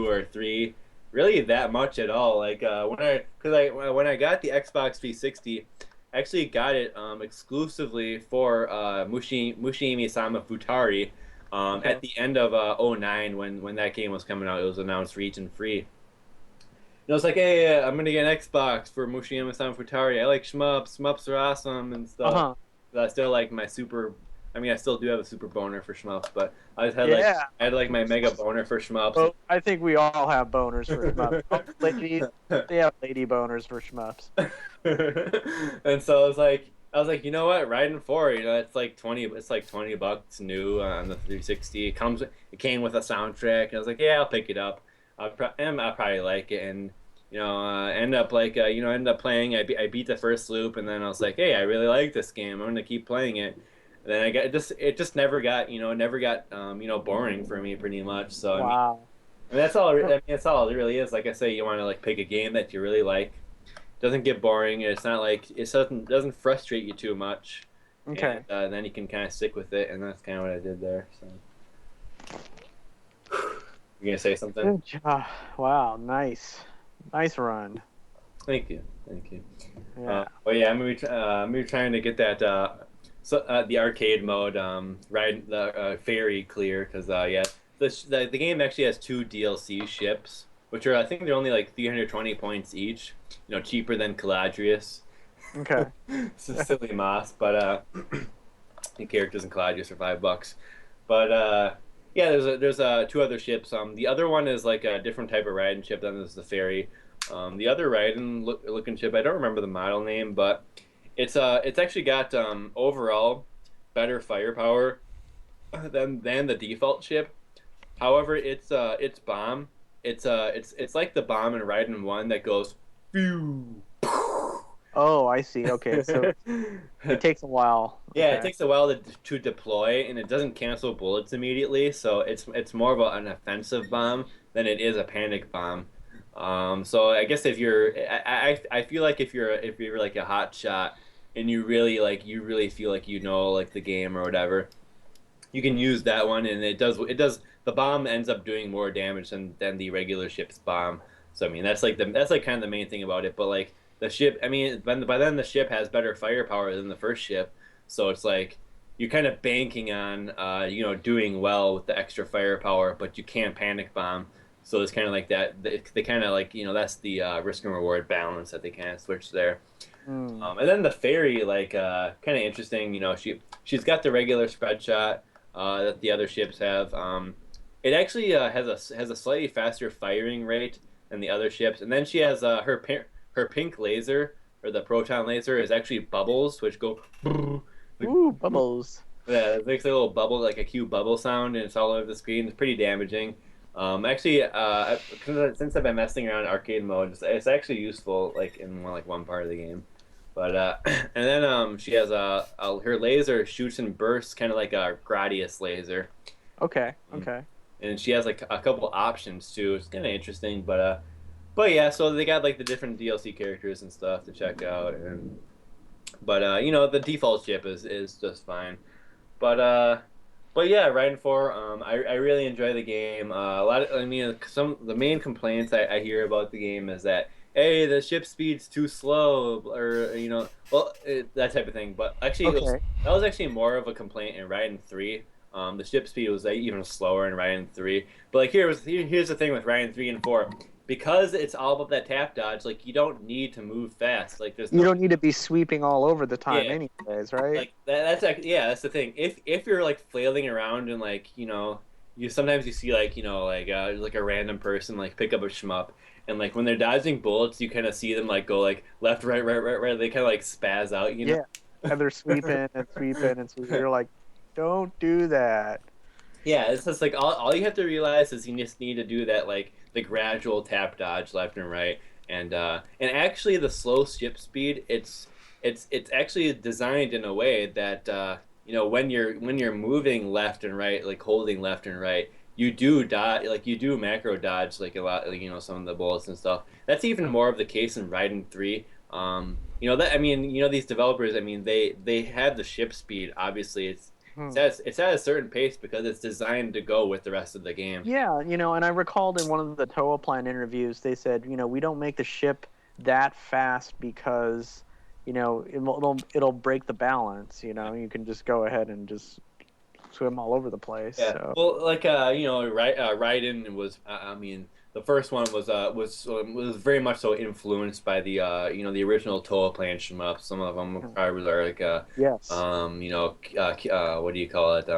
or 3 really that much at all. Like when I got the Xbox 360, I actually got it exclusively for Mushimi-sama Futari. At the end of 2009, when that game was coming out, it was announced region free. And I was like, hey, I'm gonna get an Xbox for Mushima-sama Futari. I like shmups. Shmups are awesome and stuff. But I still like my Super I mean, I still do have a super boner for shmups, but I just had Yeah. I had like my mega boner for shmups. Well, I think we all have boners for shmups. Ladies, they have lady boners for shmups. And so I was like, you know what, Raiden 4, you know, it's like $20 new on the 360. It came with a soundtrack, and I was like, yeah, I'll pick it up. I'll probably like it, and you know, end up playing. I beat the first loop, and then I was like, hey, I really like this game. I'm gonna keep playing it. And then it just never got, boring for me pretty much. So Wow. I mean, that's all it really is. Like I say, you want to like pick a game that you really like. Doesn't get boring. It's not like it doesn't frustrate you too much. Okay. And then you can kind of stick with it, and that's kind of what I did there. So you gonna say something? Good job. Wow. Nice. Nice run. Thank you. Yeah. Well, yeah, I'm gonna be trying to get that the arcade mode ride the ferry clear because yeah, the game actually has 2 DLC ships, which are I think they're only like 320 points each. You know, cheaper than Caladrius. Okay. It's a silly moss, but the characters in Caladrius are $5. But yeah, there's 2 other ships. The other one is like a different type of Raiden ship than this is the ferry. The other Raiden looking ship, I don't remember the model name, but it's actually got overall better firepower than the default ship. However, its bomb, it's like the bomb in Raiden 1 that goes phew. Oh, I see. Okay, so it takes a while. Yeah, Okay. it takes a while to deploy, and it doesn't cancel bullets immediately. So it's more of an offensive bomb than it is a panic bomb. So I guess if you're, I feel like if you're like a hot shot and you really feel like you know like the game or whatever, you can use that one, and it does the bomb ends up doing more damage than the regular ship's bomb. So I mean that's like kind of the main thing about it. But like the ship, I mean, by then the ship has better firepower than the first ship, so it's like you're kind of banking on doing well with the extra firepower, but you can't panic bomb. So it's kind of like that. They kind of like that's the risk and reward balance that they kind of switch there. And then the fairy, like kind of interesting. You know, she's got the regular spread shot that the other ships have. It actually has a slightly faster firing rate than the other ships, and then she has her pink laser or the proton laser is actually bubbles which go. Ooh, bubbles. Yeah, it makes a little bubble, like a cute bubble sound, and it's all over the screen. It's pretty damaging. Actually, since I've been messing around in arcade mode, it's actually useful, like in one part of the game. But and then she has her laser shoots and bursts, kind of like a Gradius laser. Okay. Okay. And she has like a couple options too. It's kind of interesting, but yeah. So they got like the different DLC characters and stuff to check out, but the default ship is just fine. But yeah, Raiden 4. I really enjoy the game. The main complaints I hear about the game is that hey, the ship speed's too slow, or that type of thing. But actually, that was actually more of a complaint in Raiden 3. The ship speed was even slower in Raiden 3. But like here's the thing with Raiden 3 and 4. Because it's all about that tap dodge, like you don't need to move fast. Like you don't need to be sweeping all over the time, anyways, right? Like that's the thing. If you're like flailing around and like you sometimes you see like like a random person like pick up a shmup and like when they're dodging bullets, you kind of see them like go like left, right. They kind of like spaz out, Yeah, and they're sweeping and sweeping and sweeping. You're like, don't do that. Yeah, it's just like all you have to realize is you just need to do that like the gradual tap dodge left and right, and actually the slow ship speed it's actually designed in a way that when you're moving left and right, like holding left and right, you do dodge, like you do macro dodge like a lot, like some of the bullets and stuff. That's even more of the case in Raiden 3. These developers, I mean they have the ship speed. Obviously it's at a certain pace because it's designed to go with the rest of the game. Yeah, and I recalled in one of the Toa Plan interviews, they said, we don't make the ship that fast because, it'll break the balance. You can just go ahead and just swim all over the place. Yeah. So. Well, like Raiden was, the first one was very much so influenced by the the original Toa Plan shmups. Some of them probably are like Yes. what do you call it?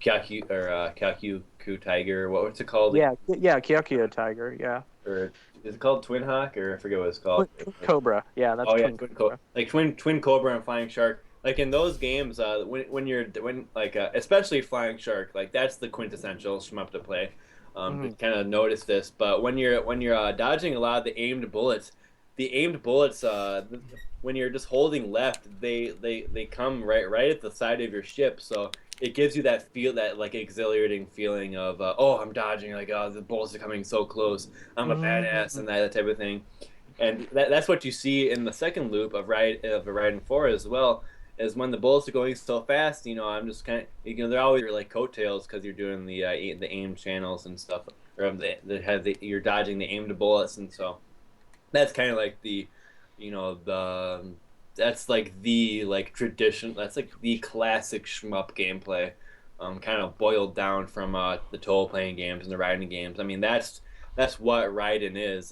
Kyaku Tiger. What's it called? Yeah, Kyokyo Tiger, yeah. Or is it called Twin Hawk, or I forget what it's called? Twin Cobra, yeah, that's Oh yeah, Twin Cobra. Like Twin Cobra and Flying Shark. Like in those games, when especially Flying Shark, like that's the quintessential shmup to play. To kind of notice this, but when you're dodging a lot of the aimed bullets, when you're just holding left, they come right at the side of your ship, so it gives you that like exhilarating feeling of oh, I'm dodging, like, oh, the bullets are coming so close, I'm a badass, and that type of thing. And that's what you see in the second loop of Raiden 4 as well, is when the bullets are going so fast. I'm just kind of, they're always like coattails because you're doing the aim channels and stuff, or you're dodging the aimed bullets, and so that's kind of like the that's like the like tradition. That's like the classic shmup gameplay, kind of boiled down from the Toll playing games and the Raiden games. I mean, that's what Raiden is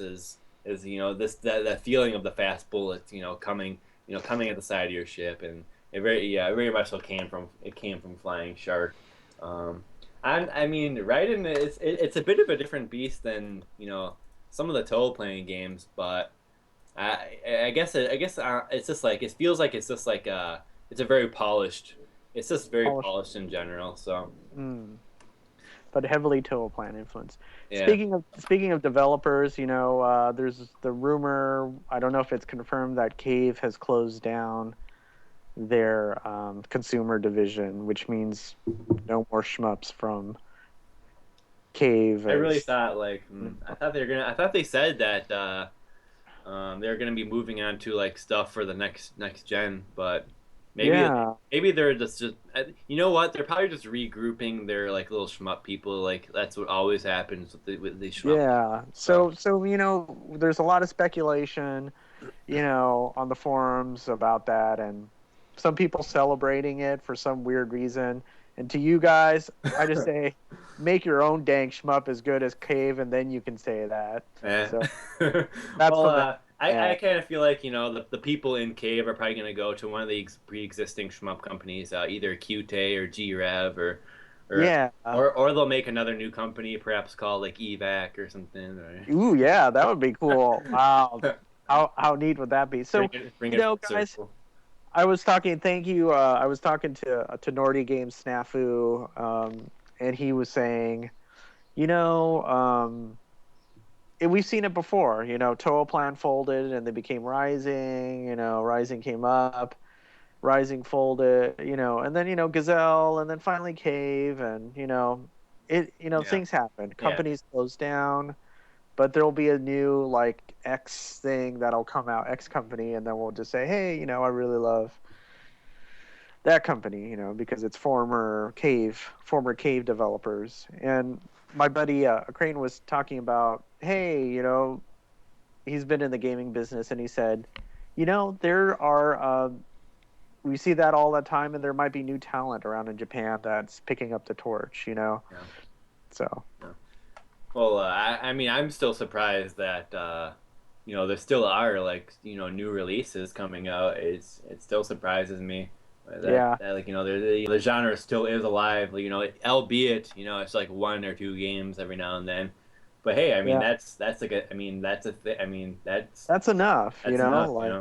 that feeling of the fast bullets, coming at the side of your ship, and it very much so came from Flying Shark. I mean, Raiden it's a bit of a different beast than some of the Toll playing games, but I guess it's just like it feels like it's just like it's a very polished. It's just very polished in general. So. But heavily Toa Plan influence. Yeah. Speaking of developers, there's the rumor. I don't know if it's confirmed that Cave has closed down their consumer division, which means no more shmups from Cave. I really thought I thought they said that they're gonna be moving on to like stuff for the next gen, but. Maybe they're just you know what, they're probably just regrouping their like little shmup people. Like that's what always happens with the shmup. Yeah. So there's a lot of speculation, on the forums about that, and some people celebrating it for some weird reason. And to you guys, I just say, make your own dank shmup as good as Cave, and then you can say that. So that's I kind of feel like the people in Cave are probably going to go to one of the pre-existing shmup companies, either Qt or G-Rev or they'll make another new company, perhaps called like Evac or something. Ooh, yeah, that would be cool. Wow, how neat would that be? So bring it guys, I was talking. Thank you. I was talking to Nordy Games Snafu, and he was saying, we've seen it before. Toa Plan folded and they became Rising. Rising came up, Rising folded. And then Gazelle, and then finally Cave, and things happen. Companies close down, but there'll be a new like X thing that'll come out, X company, and then we'll just say, hey, I really love that company, because it's former Cave developers. And my buddy Crane was talking about, hey, he's been in the gaming business, and he said, there are we see that all the time, and there might be new talent around in Japan that's picking up the torch, So. Yeah. Well, I mean, I'm still surprised that there still are like new releases coming out. It still surprises me. That, the genre still is alive. Albeit it's like one or two games every now and then. But hey, I mean that's that's enough. Enough,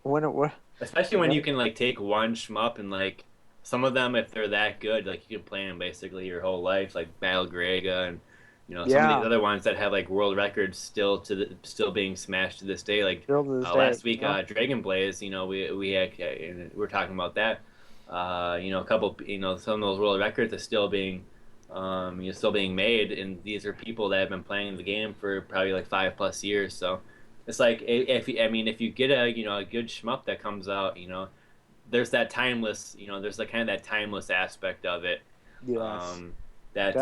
when especially when you can like take one shmup and like some of them, if they're that good, like you can play them basically your whole life, like Battle Grega and some of these other ones that have like world records still being smashed to this day. Like last week, Dragon Blaze. We were talking about that. A couple. Some of those world records are still being made, and these are people that have been playing the game for probably like 5+ years. So it's like if you get a good shmup that comes out, there's that timeless. There's like kind of that timeless aspect of it. Yes. That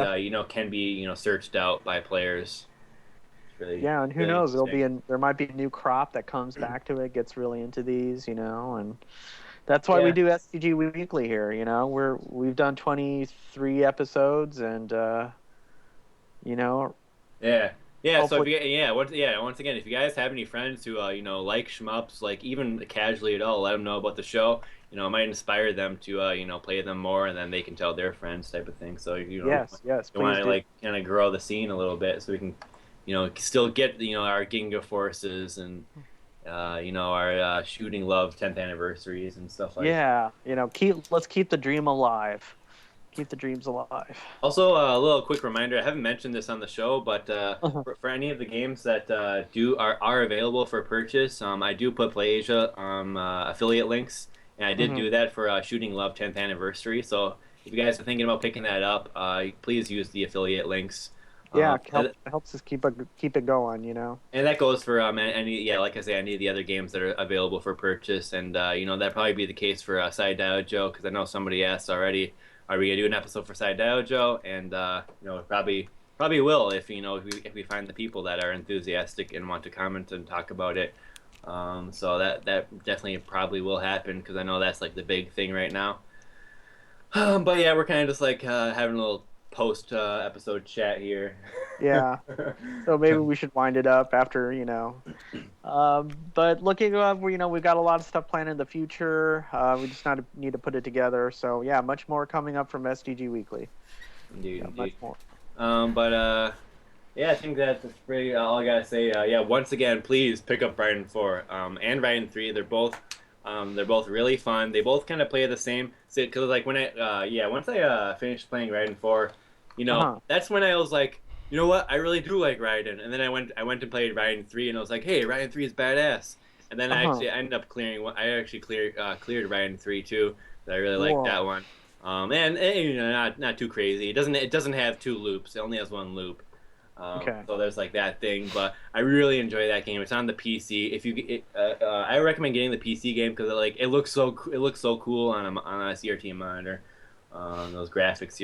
can be searched out by players. Really, and who knows? There might be a new crop that comes back to it, gets really into these, and that's why we do STG Weekly here. We've done 23 episodes, and Yeah. Yeah, so if Hopefully, you once again, if you guys have any friends who like shmups, like even casually at all, let them know about the show. It might inspire them to play them more, and then they can tell their friends type of thing. So yes, yes, you want please to do. like kind of grow the scene a little bit, so we can still get our Ginga Forces and our Shooting Love 10th anniversaries and stuff like. Yeah, let's keep the dream alive. Keep the dreams alive. Also, a little quick reminder: I haven't mentioned this on the show, but for any of the games that are available for purchase, I do put PlayAsia affiliate links, and I did Hmm. do that for Shooting Love 10th anniversary. So if you guys are thinking about picking that up, please use the affiliate links. Yeah, And helps us keep it going. and that goes for like I say, any of the other games that are available for purchase, and that'd probably be the case for Side Dojo because I know somebody asked already, are we gonna do an episode for Side Dojo? And probably will if we find the people that are enthusiastic and want to comment and talk about it. So that definitely probably will happen because I know that's like the big thing right now. But yeah, we're kind of just like having a little post episode chat here. Yeah. So maybe we should wind it up after. But looking up, we've got a lot of stuff planned in the future. We just not need to put it together. So yeah, much more coming up from SDG Weekly. Indeed, Yeah, much indeed. more. But yeah, I think that's pretty all I gotta say. Yeah, once again, please pick up Raiden 4 and Raiden 3. They're both really fun. They both kind of play the same. Because like when once I finished playing Raiden 4, Uh-huh. that's when I was like, you know what, I really do like Raiden. And then I went and played Raiden 3, and I was like, hey, Raiden 3 is badass. And then Uh-huh. I ended up clearing. I actually cleared Raiden 3 too. I really like Whoa. that one. And not too crazy. It doesn't have two loops. It only has one loop. Okay. So there's like that thing, but I really enjoy that game. It's on the PC. I recommend getting the PC game because it looks so cool on a CRT monitor. Those graphics,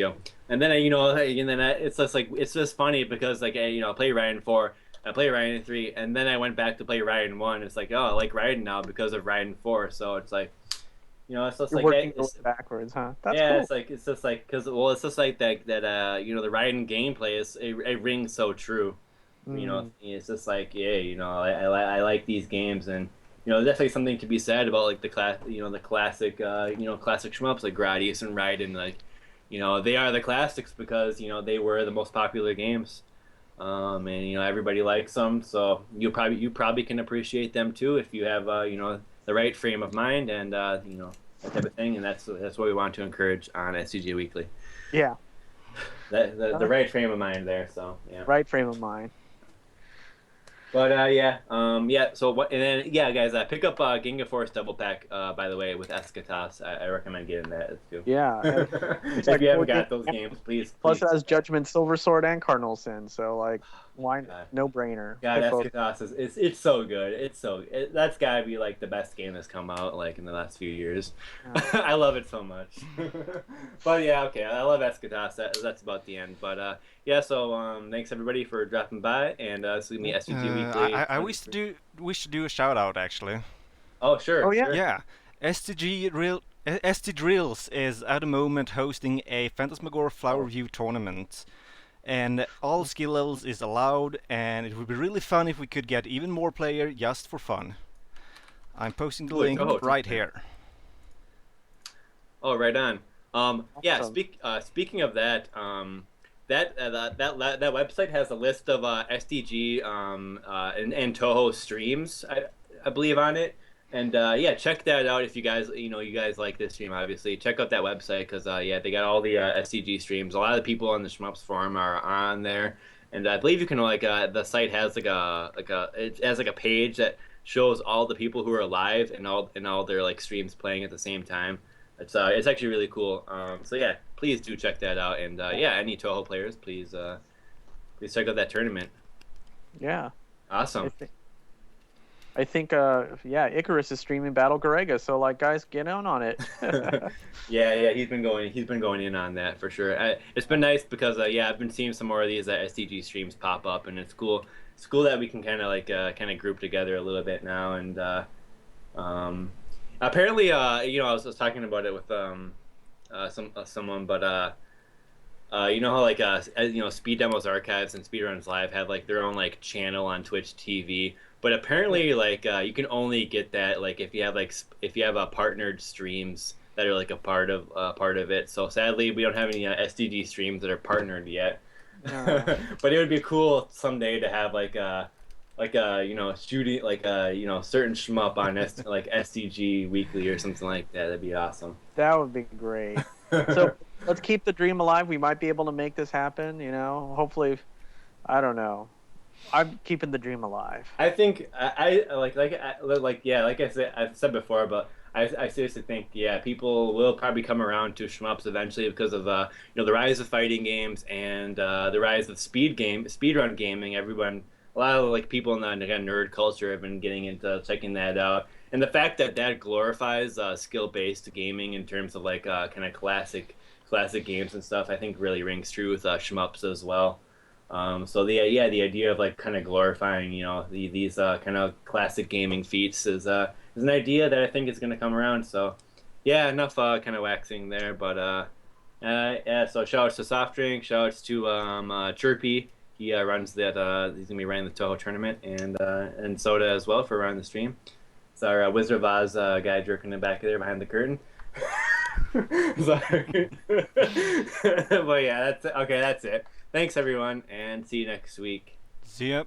And then it's just funny because like I play Raiden 4, I play Raiden 3, and then I went back to play Raiden 1. It's like, oh, I like Raiden now because of Raiden 4. So it's like it's just You're like working that. your way backwards, huh? That's Yeah, cool. it's just like because it's just like that the Raiden gameplay it rings so true. Mm. It's just like yeah, I like these games, and there's definitely something to be said about like the classic classic shmups like Gradius and Raiden, like they are the classics because they were the most popular games. And everybody likes them, so you probably can appreciate them too if you have the right frame of mind and that type of thing, and that's what we want to encourage on SCG Weekly. Yeah. That the right frame of mind there. So yeah. Right frame of mind. But yeah. So what? And then yeah, guys, pick up Ginga Force Double Pack. By the way, with Escatos, I recommend getting that too. Yeah. If like you haven't 14 got those games, please. Plus it please. has Judgment, Silver Sword, and Cardinal Sin. So like, why? God. No brainer. God, Pick both. Escatos it's so good. That's gotta be like the best game that's come out like in the last few years. Yeah. I love it so much. But yeah, okay, I love Escatos. That's about the end. But yeah, so thanks everybody for dropping by, and this is me SCG Weekly. We should do a shout out actually. Oh sure. Oh, yeah? Sure. Yeah, ST Drills is at the moment hosting a Phantasmagoria Flower View tournament, and all skill levels is allowed, and it would be really fun if we could get even more player just for fun. I'm posting the link right here. Oh, right on. Yeah. Awesome. Speaking of that, that website has a list of SDG and Toho streams, I believe, on it. And yeah, check that out if you guys like this stream. Obviously, check out that website because yeah, they got all the SDG streams. A lot of the people on the Shmups forum are on there, and I believe you can the site has it has like a page that shows all the people who are live and all their like streams playing at the same time. It's actually really cool. So yeah, please do check that out. And yeah, any Toho players, please check out that tournament. Yeah. Awesome. I think yeah, Icarus is streaming Battle Garega, so like guys, get on it. Yeah, he's been going in on that for sure. It's been nice because yeah, I've been seeing some more of these SDG streams pop up, and it's cool. It's cool that we can kind of group together a little bit now, and apparently I was talking about it with someone, but You know how like Speed Demos Archives and Speedruns Live have like their own like channel on Twitch TV, but apparently like you can only get that like if you have if you have partnered streams that are like a part of it. So sadly, we don't have any SDG streams that are partnered yet. No. But it would be cool someday to have shooting certain shmup on like SDG Weekly or something like that. That'd be awesome. That would be great. So let's keep the dream alive. We might be able to make this happen. Hopefully, I don't know. I'm keeping the dream alive. I think like I said, I've said before, but I seriously think people will probably come around to shmups eventually because of the rise of fighting games and the rise of speedrun gaming. A lot of like people in the nerd culture have been getting into checking that out, and the fact that glorifies skill-based gaming in terms of like kind of classic games and stuff, I think really rings true with shmups as well. So the idea of like kind of glorifying these kind of classic gaming feats is an idea that I think is going to come around. So yeah, enough kind of waxing there, but so shout outs to Soft Drink, shout outs to Chirpy. He runs that. He's gonna be running the Toho tournament, and Soda as well for running the stream. It's our Wizard of Oz guy jerking the back there behind the curtain. Sorry. But yeah, that's it. Okay, that's it. Thanks everyone, and see you next week. See ya.